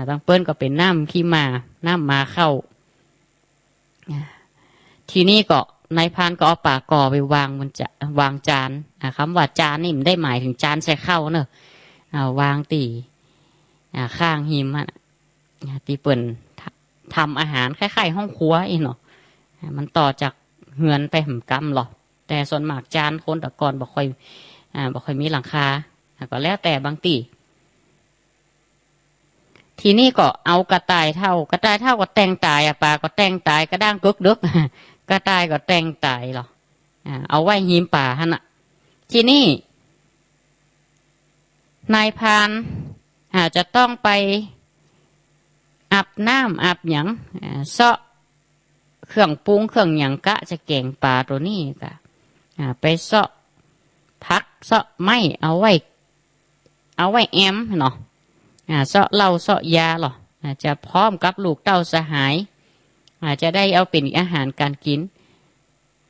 ตั้งเปิ้นก็เป็นน้ำขี้มาน้ำมาเข้าทีนี้ก็นายพานก็เอาปากก่อไปวางบนวางจานคำว่าจานนี่มันได้หมายถึงจานใส่เข้าเนอะวางตีข้างหิมตีเปิ่นทำอาหารคล้ายๆห้องครัวเองเนาะมันต่อจากเฮือนไปหำกำหรอแต่ส่วนมากจานคนแต่ก่อนบ่ค่อยมีหลังคาก็แล้วแต่บางตีทีนี้ก็เอากระต่ายเท่าก็แต่งตายปลาก็แต่งตายกระด้างกึกดึกกระต่ายก็แต่งตายหรอเอาไว้หิมป่าฮะน่ะทีนี้นายพานจะต้องไปอาบน้ำอาบหยังเซาะเครื่องปรุงเครื่องหยังกะจะแกงปลาตัวนี้กะไปเซาะ พักเสาะไม้เอาไว้แอมเนาะเสาะเหล้าเสาะยาหรอจะพร้อมกับลูกเต้าสหายอาจจะได้เอาเป็นอาหารการกิน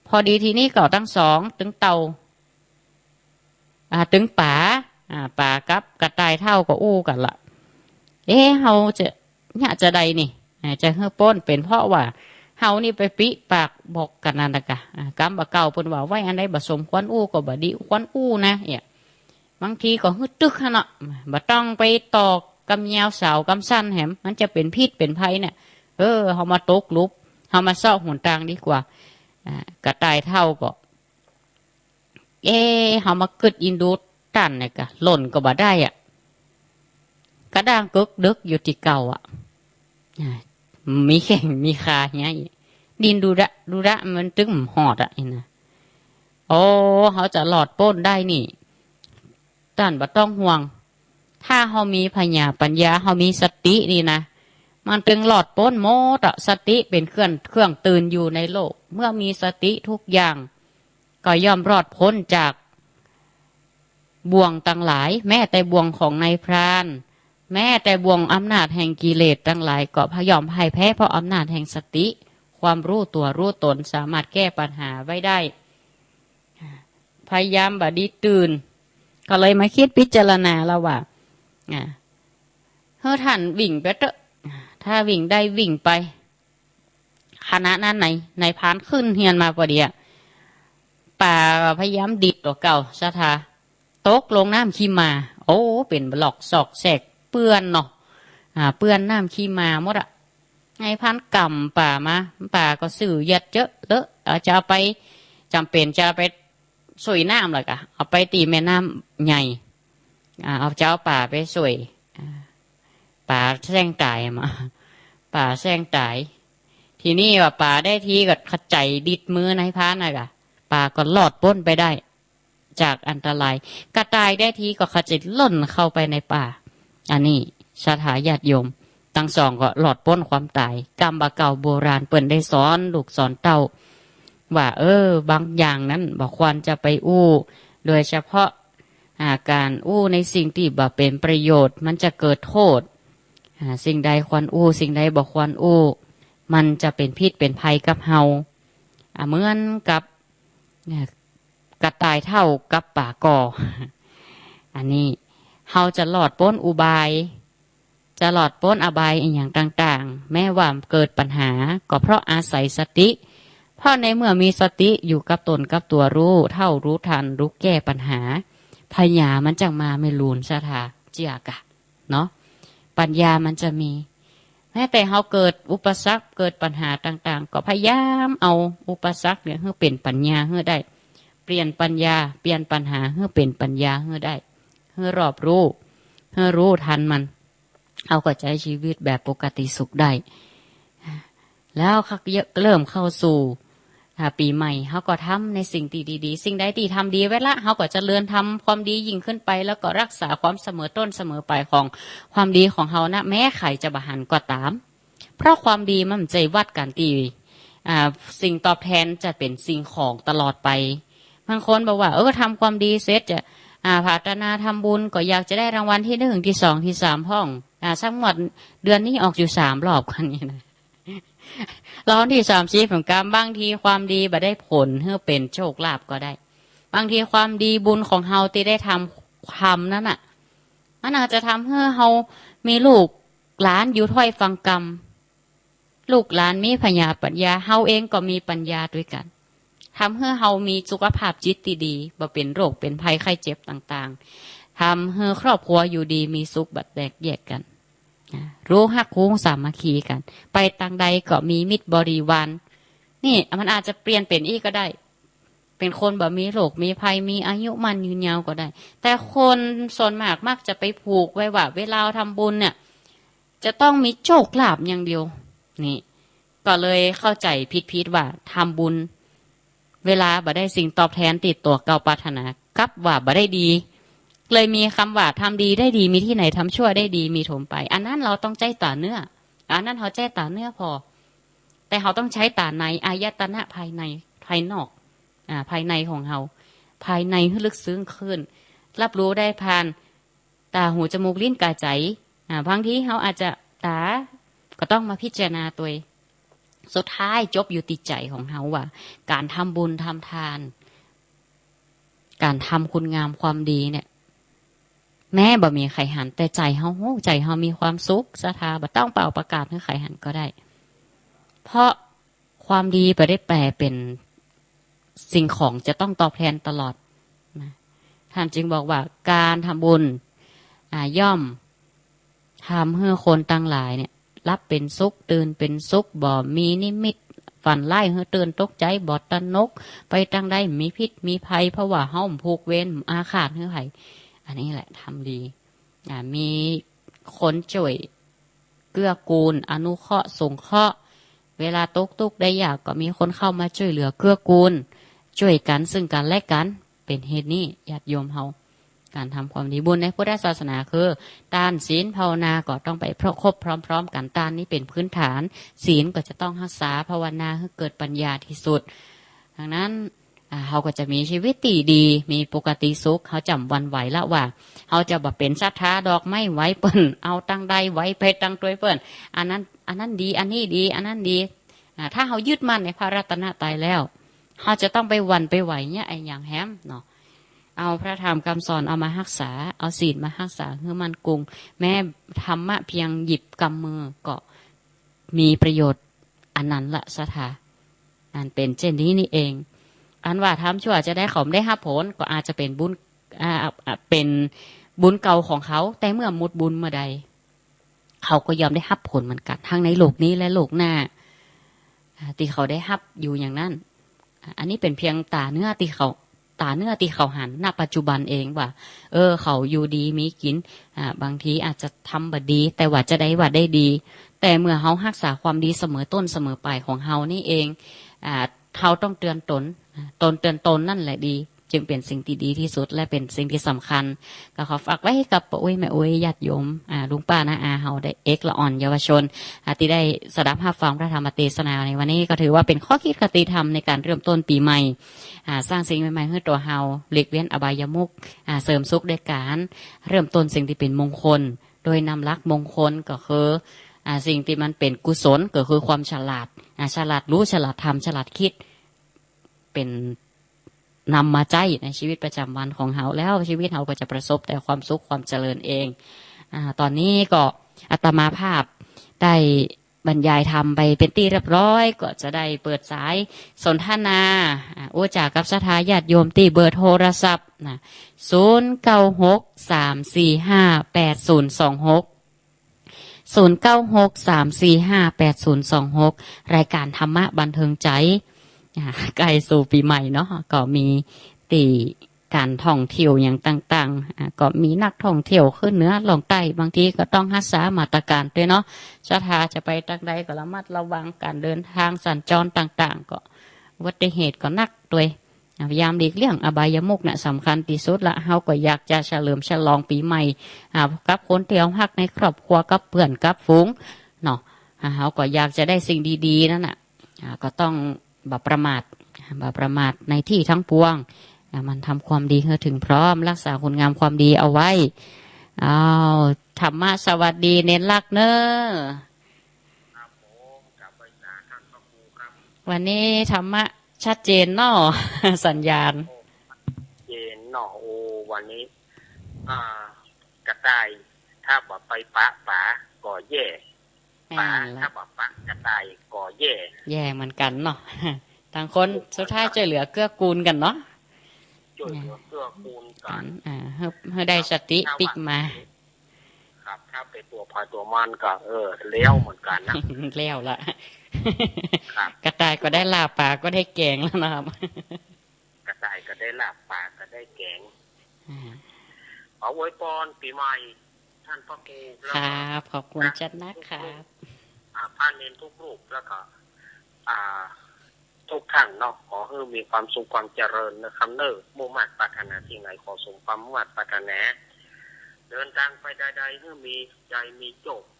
พอดีทีนี้ก็ทั้งสองถึงเตาถึงป่ากับกระต่ายเท่าก็อู้กันละเฮาจะเนี่ยจะใดนี่จะเฮือป้นเป็นเพราะว่าเฮานี่ไปปิปากบอกกันนั่นนะกะกำบะเก่าเพิ่นว่าไว้อันใดบ่สมควรอู้ก็บ่ดีควรอู้นะเนี่ยบางทีก็ฮึดตึกขนาดบ่ต้องไปตอกกำยาวสาวกำสั้นแหมมันจะเป็นพิษเป็นภัยเนี่ยเฮามาตกลุบเฮามาซอกหนทางดีกว่ากระต่ายเท่าก็เฮามาคึดอินดูตันเนี่ยกะหล่นก็บ่ได้อ่ะกระด้างกึกดึกอยู่ที่เก่าอ่ะมีแข่งมีคาเงี้ยดินดูระมันตึงหอดอ่ะนะเขาจะหลอดป้นได้นี่ท่านบ่ต้องห่วงถ้าเขามีปัญญาเขามีสตินี่นะมันตึงหลอดป้นโมดอ่ะสติเป็นเครื่องตื่นอยู่ในโลกเมื่อมีสติทุกอย่างก็ย่อมรอดพ้นจากบ่วงต่างหลายแม้แต่บ่วงของนายพรานแม้แต่บ่วงอำนาจแห่งกิเลสทั้งหลายก็พยอมพ่ายแพ้เพราะอำนาจแห่งสติความรู้ตัวรู้ตนสามารถแก้ปัญหาไว้ได้พยายามบัดนี้ตื่นก็เลยมาคิดพิจารณาแล้วว่าท่านวิ่งไปเถอะถ้าวิ่งได้วิ่งไปคณะนั้นในพานขึ้นเฮียนมาพอดีป่าพยายามดิดตัวเก่าสถาตกลงน้ำขี้มาเป็นบล็อกซอกแสกเปื้อนเนาะเปื้อนน้ำขี้มาหมดอะไงพันกำป่าก็สื่อยัดเยอะเลอะจะเอาไปจำเป็นจะไปสวยน้ำเลยกะเอาไปตีแม่น้ำใหญ่เอาเจ้าป่าไปสวยป่าแซงตายมาป่าแซงตายทีนี้ว่าป่าได้ทีก็ขจายดิดมือในพันเลยกะป่าก็หลอดป้นไปได้จากอันตรายกระต่ายได้ทีก็ขจิตล่นเข้าไปในป่าอันนี้สถาญาติโยมทั้งสองก็หลอดป้นความตายกรรมบะเก่าโบราณเปิ่นได้สอนลูกสอนเต้าว่าบางอย่างนั้นบอกควรจะไปอู้โดยเฉพาะการอู้ในสิ่งที่บ่เป็นประโยชน์มันจะเกิดโทษสิ่งใดควรอู้สิ่งใดบอกควรอู้มันจะเป็นพิษเป็นภัยกับเฮาเหมือนกับกระต่ายเท่ากับป่ากออันนี้เฮาจะหลอดป้นอุบายจะหลอดป้นอบายอย่างต่างๆแม้ว่าเกิดปัญหาก็เพราะอาศัยสติเพราะในเมื่อมีสติอยู่กับตนกับตัวรู้เท่ารู้ทันรู้แก้ปัญหาปัญญามันจังมาไม่ลูนสถาเจียกะเนาะปัญญามันจะมีแม้แต่เฮาเกิดอุปสรรคเกิดปัญหาต่างๆก็พยายามเอาอุปสรรคเนี่ยให้เป็นปัญญาให้ได้เปลี่ยนปัญญาเปลี่ยนปัญหาให้เป็นปัญญาให้ได้ให้รอบรู้ให้รู้ทันมันเอาก็ใช้ชีวิตแบบปกติสุขได้แล้วเขาเริ่มเข้าสู่ปีใหม่เขาก็ทำในสิ่งที่ดีๆสิ่งใดที่ทำดีไว้ละเขาก็จะเลื่อนทำความดียิ่งขึ้นไปแล้วก็รักษาความเสมอต้นเสมอปลายของความดีของเขานะแม้ใครจะบาหันก็ตามเพราะความดีมันใจวัดกันตีสิ่งตอบแทนจะเป็นสิ่งของตลอดไปบางคนบอกว่าทำความดีเสร็จจะภาวนาทำบุญก็อยากจะได้รางวัลที่1ที่2ที่3ห้องสักหมดเดือนนี้ออกอยู่3 รอบกันนี่นะรอบที่30ของการบางทีความดีบ่ได้ผลเพื่อเป็นโชคลาภก็ได้บางทีความดีบุญของเฮาที่ได้ทำนั้นน่ะมันอาจจะทำให้เฮามีลูกหลานอยู่ถ้อยฟังกรรมลูกหลานมีปัญญาเฮาเองก็มีปัญญาด้วยกันทำให้เฮามีสุขภาพจิตดีบ่เป็นโรคเป็นภัยไข้เจ็บต่างๆทำให้ครอบครัวอยู่ดีมีสุขบัดแตกแยกกันรู้ฮักคุ้งสามัคคีกันไปทางใดก็มีมิตรบริวารนี่มันอาจจะเปลี่ยนเป็นอีกก็ได้เป็นคนแบบมีโรคมีภัยมีอายุมันยืนยาวก็ได้แต่คนส่วนมากมักจะไปผูกไว้ว่าเวลาทำบุญเนี่ยจะต้องมีโชคลาภอย่างเดียวนี่ก็เลยเข้าใจผิดว่าทำบุญเวลาบ่ได้สิ่งตอบแทนติดตัวเก่าปรารถนากับว่าบ่ได้ดีเลยมีคำว่าทำดีได้ดีมีที่ไหนทำชั่วได้ดีมีถมไปอันนั้นเราต้องใจต่อเนื้ออันนั้นเขาใจต่อเนื้อพอแต่เขาต้องใช้ต่อในอายตนะภายในภายนอกภายในของเขา ภายในให้ลึกซึ้งขึ้นรับรู้ได้ผ่านตาหูจมูกลิ้นกายใจบางทีเขาอาจจะตาก็ต้องมาพิจารณาตัวสุดท้ายจบอยู่ติดใจของเขาว่าการทำบุญทำทานการทำคุณงามความดีเนี่ยแม้บ่มีใครหันแต่ใจเขาใจเขามีความสุขศรัทธาบ่ต้องเป่าประกาศให้ใครหันก็ได้เพราะความดีไปได้แปลเป็นสิ่งของจะต้องตอบแทนตลอดนะท่านจึงบอกว่าการทำบุญย่อมทำให้คนตั้งหลายเนี่ยรับเป็นสุขตื่นเป็นสุขบ่มีนิมิตฝันไล่ให้ตื่นตกใจบ่ตระหนกไปตั้งได้มีพิษมีภัยเพราะว่าห้อมผูกเวรอาฆาตให้ใครอันนี้แหละทำดีมีคนช่วยเกื้อกูลอนุเคราะห์สงเคราะห์เวลาตกทุกข์ได้ยากก็มีคนเข้ามาช่วยเหลือเกื้อกูลช่วยกันซึ่งกันและกันเป็นเหตุนี้ญาติโยมเฮาการทำความดีบุญในพุทธศาสนาคือทานศีลภาวนาก็ต้องไปครบพร้อมๆกันทานนี้เป็นพื้นฐานศีลก็จะต้องรักษาภาวนาให้เกิดปัญญาที่สุดดังนั้นเขาก็จะมีชีวิตดีมีปกติสุขเขาจำวันไหวละว่าเขาจะบ่เป็นศรัทธาดอกไม้ไหวเปิ้นเอาตั้งใดไหวเพชรตั้งตัวเปิ้นอันนั้นดีอันนี้ดีอันนั้นดีถ้าเขายึดมั่นในพระรัตนตรัยแล้วเขาจะต้องไปวันไปไหวเนี่ยไอ้อย่างแฮมเนาะเอาพระธรรมคำสอนเอามารักษาเอาศีลมารักษาเพื่อมันคงแม้ธรรมะเพียงหยิบกำมือก็มีประโยชน์อันนั้นละศรัทธาอันเป็นเช่นนี้นี่เองอันว่าทำชั่วจะได้เขาได้รับผลก็อาจจะเป็นบุญเป็นบุญเก่าของเขาแต่เมื่อมุดบุญเมื่อใดเขาก็ยอมได้รับผลเหมือนกันทั้งในโลกนี้และโลกหน้าที่เขาได้รับอยู่อย่างนั้นอันนี้เป็นเพียงตาเนื้อที่เขาหันณปัจจุบันเองว่าเขาอยู่ดีมีกินบางทีอาจจะทำบดีแต่ว่าจะได้ดีแต่เมื่อเขารักษาความดีเสมอต้นเสมอปลายของเขานี่เองเขาต้องเตือนตนเตือนตนนั่นแหละดีจึงเป็นสิ่งที่ดีที่สุดและเป็นสิ่งที่สำคัญก็ขอฝากไว้ให้กับป้าอุ้ยแม่อุ้ยญาติโยมลุงป้าน้าอาเฮาได้เอกละอ่อนเยาวชนที่ได้สดับรับฟังพระธรรมเทศนาในวันนี้ก็ถือว่าเป็นข้อคิดคติธรรมในการเริ่มต้นปีใหม่สร้างสิ่งใหม่ๆให้ตัวเฮาหลีกเว้นอบายมุขเสริมสุขด้วยการเริ่มต้นสิ่งที่เป็นมงคลโดยนำหลักมงคลก็คือสิ่งที่มันเป็นกุศลก็คือความฉลาดฉลาดรู้ฉลาดทำฉลาดคิดเป็นนำมาใจในชีวิตประจำวันของเฮาแล้วชีวิตเฮาก็จะประสบแต่ความสุขความเจริญเองตอนนี้ก็อาตมาภาพได้บรรยายธรรมไปเป็นที่เรียบร้อยก็จะได้เปิดสายสนทนาจากกับศรัทธาญาติโยมที่เบอร์โทรศัพท์0963458026 0963458026รายการธรรมะบันเทิงใจใกล้สู่ปีใหม่เนาะก็มีตีการท่องเที่ยวอย่างต่างๆก็มีนักท่องเที่ยวขึ้นเหนือลงใต้บางทีก็ต้องรักษามาตรการด้วยเนาะศรัทธาจะไปตั้งใดก็ระมัดระวังการเดินทางสัญจรต่างๆก็อุบัติเหตุก็นักด้วยพยายามหลีกเลี่ยงอบายมุขน่ะสำคัญที่สุดละเฮาก็อยากจะเฉลิมฉลองปีใหม่กับคนเที่ยวฮักในครอบครัวกับเพื่อนกับฝูงเนาะเฮาก็อยากจะได้สิ่งดีๆนั่นน่ะก็ต้องบ่ประมาทในที่ทั้งปวงมันทำความดีให้ถึงพร้อมรักษาคุณงามความดีเอาไว้ธรรมะสวัสดีเน้นรักเนอะวันนี้ธรรมะชัดเจนเนาะสัญญาณเจนเนาะวันนี้กระต่ายถ้าบอกไปปะก่อแย่ปะถ้าบอกปะกระต่ายก่อแย่เหมือนกันเนาะต่างคนสุดท้ายช่วยเหลือเกื้อกูลกันเนาะช่วยเหลือเกื้อกูลกันให้ได้สติปิกมาครับถ้าเป็นตัวพายตัวมันก็เลี้ยวเหมือนกันนะเลี้ยวละกระต่ายก็ได้ลาบปลาก็ได้แกงแล้วนะครับกระต่ายก็ได้ลาบปลาก็ได้แกงเอาไว้ปอนปีใหม่ท่านพระครูครับขอบคุณจัดนะครับพระเนรทุกรูปแล้วก็ทุกท่านเนาะขอให้มีความสุขความเจริญนะครับมุ่งมั่นปรารถนาสิ่งไหนขอสมความมุ่งมั่นปรารถนาเดินทางไปใดๆให้มีใจมีโจทย์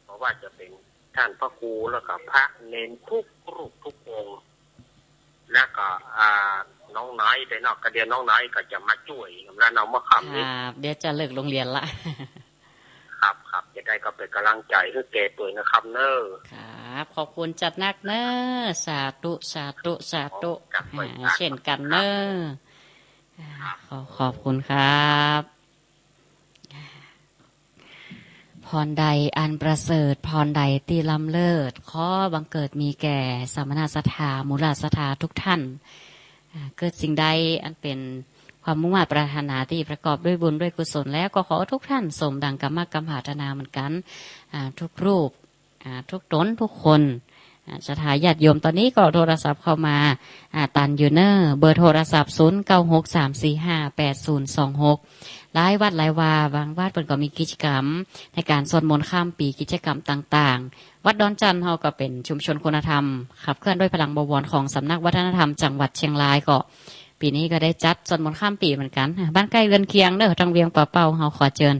เพราะว่าจะเป็นท่านพระครูแล้วก็พระเนรทุกรูปทุกองค์ แล้วก็น้องน้อยแต่นอกกระเดียนน้องน้อยก็จะมาช่วยแล้วน้องมะขามนี่เดี๋ยวจะเลิกโรงเรียนละครับจะได้ก็เป็นกำลังใจให้แกตัวนะครับเนอครับขอบคุณจัดนักเนอสาธุสาธุสาธุเช่นกันเนอขอบคุณครับพรใดอันประเสริฐพรใดที่ล้ำเลิศขอบังเกิดมีแก่สมณศรัทธามูลศรัทธาทุกท่านเกิดสิ่งใดอันเป็นความมุ่งมั่นปรารถนาที่ประกอบด้วยบุญด้วยกุศลแล้วก็ขอทุกท่านสมดังกรรมกรรมหาธนาเหมือนกันทุกรูปทุกตนทุกคนศรัทธาญาติโยมตอนนี้ก็โทรศัพท์เข้ามาตันยูเนอร์เบอร์โทรศัพท์0963458026หลายวัดหลายวาบางวัดเปิดก็มีกิจกรรมในการสวดมนต์ข้ามปีกิจกรรมต่างๆวัดดอนจันทร์เราก็เป็นชุมชนคุณธรรมขับเคลื่อนด้วยพลังบวรของสำนักวัฒนธรรมจังหวัดเชียงรายก็ปีนี้ก็ได้จัดสวดมนต์ข้ามปีเหมือนกันบ้านใกล้เรือนเคียงเนอะจังเวียงป่าเป่าเราขอเชิญ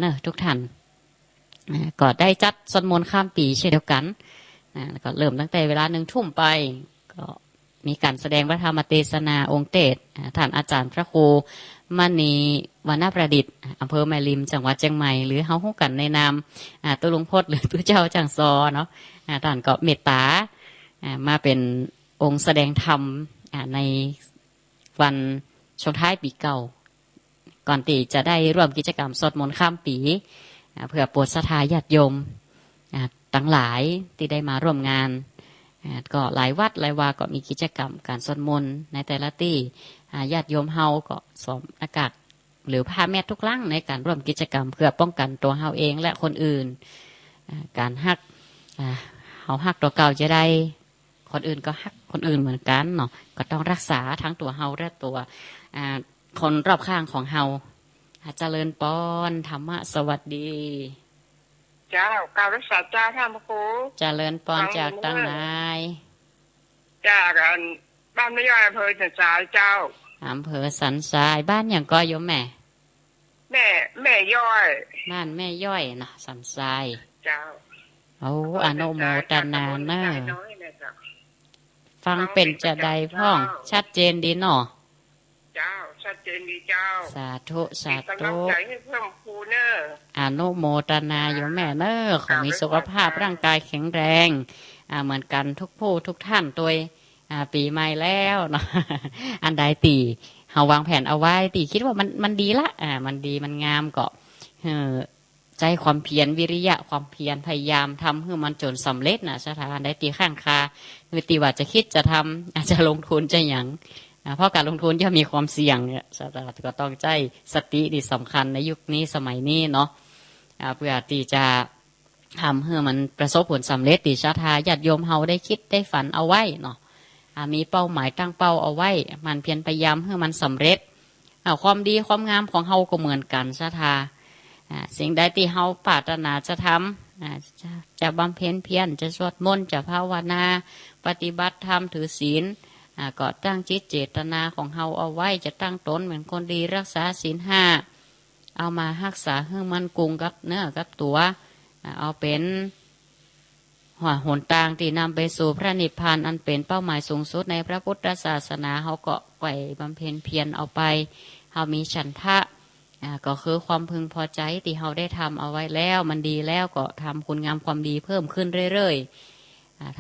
เนอะทุกท่านก็ได้จัดสวดมนต์ข้ามปีเช่นเดียวกันแล้วก็เริ่มตั้งแต่เวลา19:00 นไปก็มีการแสดงพระธรรมเทศนาองค์เตศท่านอาจารย์พระครูมณีวรรณประดิษฐ์อำเภอแม่ริมจังหวัดเชียงใหม่หรือเฮาฮู้กันในนามตุลุงพจน์หรือตุเจ้าจังซอเนาะท่านก็เมตตามาเป็นองค์แสดงธรรมในวันช่วงท้ายปีเก่าก่อนที่จะได้ร่วมกิจกรรมสวดมนต์ข้ามปีเพื่อโปรดศรัทธาญาติโยมทั้งหลายที่ได้มาร่วมงานก็หลายวัดหลายวาก็มีกิจกรรมการสวดมนต์ในแต่ละที่ญาติโยมเฮาก็สวมหน้ากากหรือผ้าแมสทุกครั้งในการร่วมกิจกรรมเพื่อป้องกันตัวเฮาเองและคนอื่นการฮักเฮาฮักตัวเก่าจะได้คนอื่นก็ฮักคนอื่นเหมือนกันเนาะก็ต้องรักษาทั้งตัวเฮาและตัวคนรอบข้างของเฮาเจริญปอนธรรมะสวัสดีเจ้าก้าวรักษาเจ้าท่านพระครูเจริญปอนจากตั้งนายจากบ้านแม่ย่อยอำเภอสันทรายเจ้าอำเภอสันทรายบ้านอย่างก็โยมแม่ย่อยบ้านแม่ย่อยนะสันทรายเจ้าอนุโมทนาเนอฟังเป็นจะใดพ้องชัดเจนดีเนาะเจ้าชัดเจนดีเจ้าสาธุสาธุใจให้เพิ่มพูเนออนุโมทนาโยมแม่เนอขอมีสุขภาพร่างกายแข็งแรงเหมือนกันทุกผู้ทุกท่านโดยปีใหม่แล้วเนาะอันใดตีเฮาวางแผนเอาไว้ตีคิดว่ามันดีละมันดีมันงามก็ใจความเพียรวิริยะความเพียรพยายามทำให้มันจนสำเร็จนะสถานใดตีข้างคาคือตีว่าจะคิดจะทำอาจจะลงทุนจะอย่างเพราะการลงทุนย่อมมีความเสี่ยงเนี่ยสถานก็ต้องใจสติดีสำคัญในยุคนี้สมัยนี้เนาะเพื่อที่จะทำให้มันประสบผลสำเร็จติศรัทธาญาติโยมเฮาได้คิดได้ฝันเอาไว้เนาะมีเป้าหมายตั้งเป้าเอาไว้มันเพียรพยายามให้มันสำเร็จความดีความงามของเฮาก็เหมือนกันศรัทธาสิ่งใดที่เฮาปรารถนาจะทำจะบำเพ็ญเพียรจะสวดมนต์จะภาวนาปฏิบัติธรรมถือศีลก็ตั้งจิตเจตนาของเฮาเอาไว้จะตั้งตนเหมือนคนดีรักษาศีล 5เอามารักษาให้มันกุงกับเนื้อกับตัวเอาเป็นหัวหนทางที่นำไปสู่พระนิพพานอันเป็นเป้าหมายสูงสุดในพระพุทธศาสนาเฮาก็ไกวบำเพ็ญเพียรเอาไปเฮามีฉันทะก็คือความพึงพอใจที่เฮาได้ทำเอาไว้แล้วมันดีแล้วก็ทำคุณงามความดีเพิ่มขึ้นเรื่อยๆ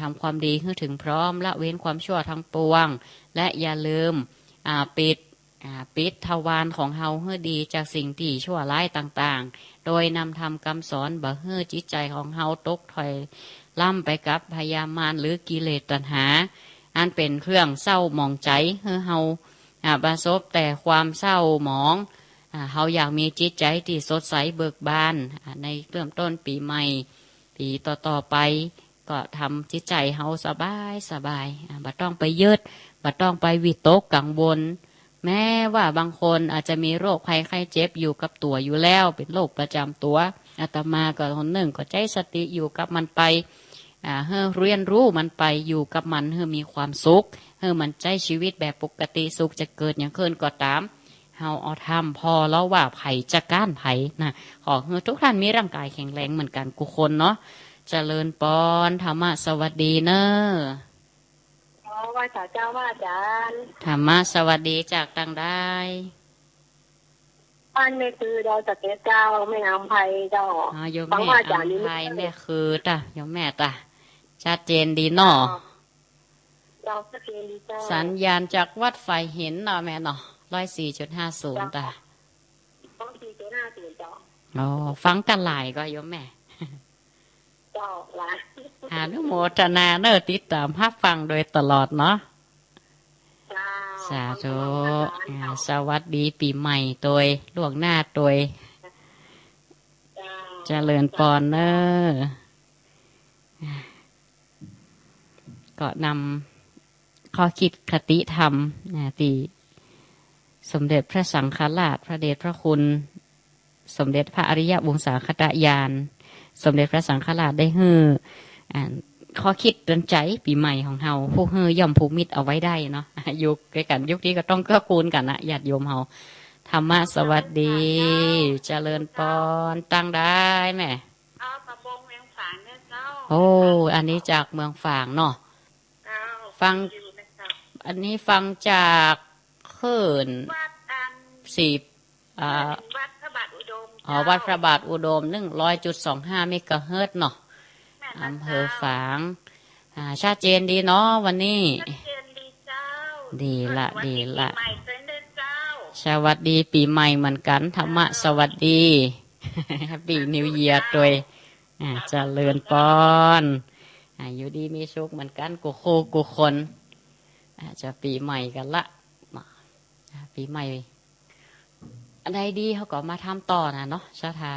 ทำความดีให้ถึงพร้อมละเว้นความชั่วทั้งปวงและอย่าลืมปิดทวารของเฮาให้ดีจากสิ่งที่ชั่วร้ายต่างๆโดยนำธรรมคำสอนบ่ให้จิตใจของเฮาตกถอยล่ำไปกับพยามารหรือกิเลสตัณหาอันเป็นเครื่องเศร้าหมองใจให้เฮาประสบแต่ความเศร้าหมองเฮาอยากมีจิตใจที่สดใสเบิกบานในเริ่มต้นปีใหม่ปีต่อๆไปก็ทำจิตใจเฮาสบายบ่ต้องไปยึดบ่ต้องไปวิตกกังวลแม้ว่าบางคนอาจจะมีโรคภัยไข้เจ็บอยู่กับตัวอยู่แล้วเป็นโรคประจำตัวอาตมาก็คนหนึ่งก็ใจสติอยู่กับมันไปให้เรียนรู้มันไปอยู่กับมันให้มีความสุขให้มันใจชีวิตแบบปกติสุขจะเกิดอย่างเกินก็ตามเฮาเอาทำพอแล้วว่าไผ่จะก้านไผ่นะขอให้ทุกท่านมีร่างกายแข็งแรงเหมือนกันกุคนเนาะเจริญปอนธรรมะสวัสดีเนอ ว่าเจ้าว่าอาจารย์ ธรรมะสวัสดีจากต่างได้บ้านแม่คือดาวสะเก็ดเจ้าแม่น้ำไผ่เจ้าโยมแม่อัมไพแม่คือตะโยมแม่ตะชัดเจนดีเนาะสัญญาณจากวัดไฟเห็นเนาะแม่เนาะ104.50ตะ104.50จ้าอ๋อฟังกันหลายก็โยมแม่เจ้าหลายอนุโมทนาเนอติดตามรับฟังโดยตลอดเนาะสาธุสวัสดีปีใหม่โดยล่วงหน้าโดยเจริญปอนเนอก็นำข้อคิดคติธรรมที่สมเด็จพระสังฆราชพระเดชพระคุณสมเด็จพระอริยวงศาคตญาณสมเด็จพระสังฆราชได้ฮือข้อคิดเตือนใจปีใหม่ของเฮาผู้ฮือย่อมภูมิตเอาไว้ได้เนาะยุคด้วยกันยุคนี้ก็ต้องเกื้อกูลกันนะญาติโยมเฮาธรรมะสวัสดีเจริญปอนตั้งได้แม่ตะบงเมืองฝางเนี่ยเจ้าโอ้อันนี้จากเมืองฝางเนาะฟังอันนี้ฟังจากคลื่นวัดพระบาทอุดมวัดพระบาทอุดม100.25 เมกะเฮิรตซ์เนาะอำเภอฝางชัดเจนดีเนาะวันนี้ดีละสวัสดีปีใหม่เหมือนกันธรรมะสวัสดีแฮปปี้นิวเยียร์ด้วยเจริญปอนอยู่ดีมีสุขเหมือนกันกูคนจะปีใหม่กันละปีใหม่อันใดดีเขาก็มาทำต่อนะเนาะชาทา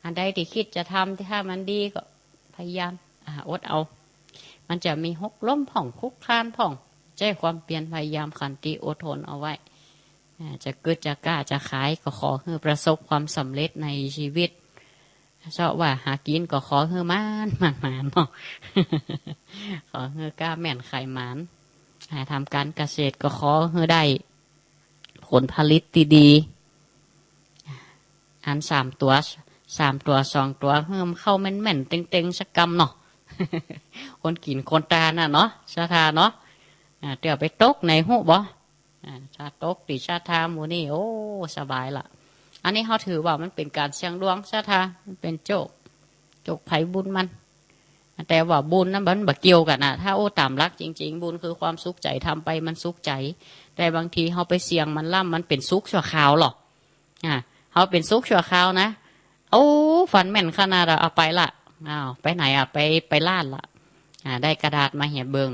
อันใดที่คิดจะทำถ้ามันดีก็พยายามอดเอามันจะมีหกล้มผ่องคุกคลานผ่องใจความเปลี่ยนพยายามขันติอดทนเอาไว้จะเกิดจะกล้าจะขายก็ขอให้ประสบความสำเร็จในชีวิตเจ้าว่าหากินก็ขอให้มานเนาะขอให้กล้าแม่นไข่มานทำการเกษตรก็ขอให้ได้ผลผลิตดีอัน3 ตัว2 ตัวเพิ่มเข้าแม่นเต็งสักกำเนาะคนกินคนตาน่ะเนาะชาทาเนาะเดี๋ยวไปตกในหูบ่ชาตกติชาทาหมูนี่โอ้สบายละอันนี้เขาถือว่ามันเป็นการเสี่ยงดวงชาทามันเป็นโจกไผ่บุญมันแต่ว่าบุญนั้นมันบ่เกี่ยวกันนะถ้าโอ้ตามรักจริงๆบุญคือความสุขใจทำไปมันสุขใจแต่บางทีเขาไปเสี่ยงมันล่ำมันเป็นสุขชั่วคราวหรอกเขาเป็นสุขชั่วคราวนะโอ้ฝันแม่นขนาดเอาไปละไปไหนไปล่านละได้กระดาษมาเหี่ยเบิง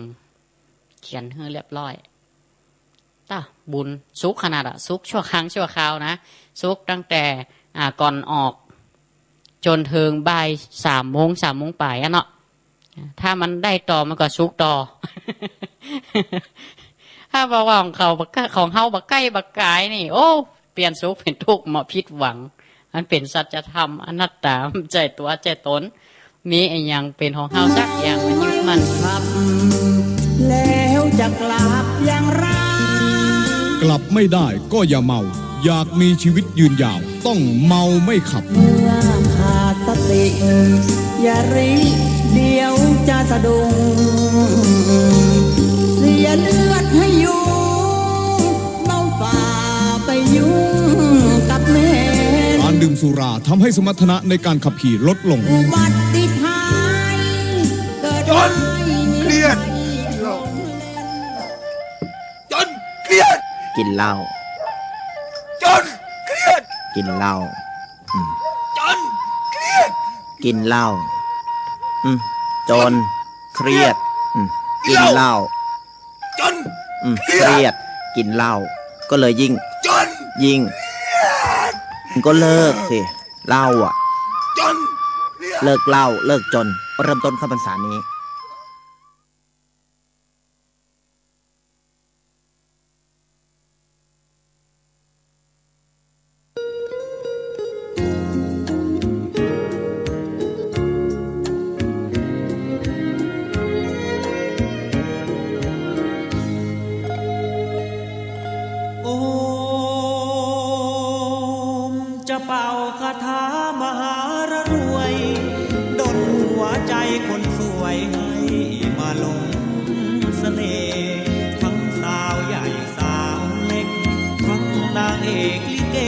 เขียนให้เรียบร้อยบุญสุขขนาดสุขชั่วครั้งชั่วคราวนะสุขตั้งแต่ก่อนออกจนถึงบ่าย3 โมงป่ายเนาะถ้ามันได้ต่อมันก็สุขต่อ ถ้าบอกว่าของเขาของเฮาบักใกล้บักกายนี่โอ้เปลี่ยนสุขเป็นทุกข์มาผิดหวังมันเป็นสัจธรรมอนัตตาใจตัวใจตนมีไอ้ยังเป็นของเฮาสักอย่างมันยึดมันครับแล้วจะกลับอย่างไรกลับไม่ได้ก็อย่าเมาอยากมีชีวิตยืนยาวต้องเมาไม่ขับเมื่อขาดสติอย่ารีเดี๋ยวจะสะดุ้งเสียเลือดให้อยู่เมาฝ่าไปยุ่งกับแม่การดื่มสุราทำให้สมรรถนะในการขับขี่ลดลงอุบัติภัยเกิดจนเครียดกินเหล้าจนเครียดกินเหล้าจนเครียดกินเหล้าจนเครียดกินเหล้าจนเครียดกินเหล้าก็เลยยิ่งก็เลิกสิเหล้าจนเลิกเหล้าเลิกจนเริ่มต้นเข้าพรรษานี้จะเป่าคาถามหารวยดลหัวใจคนสวยให้มาลง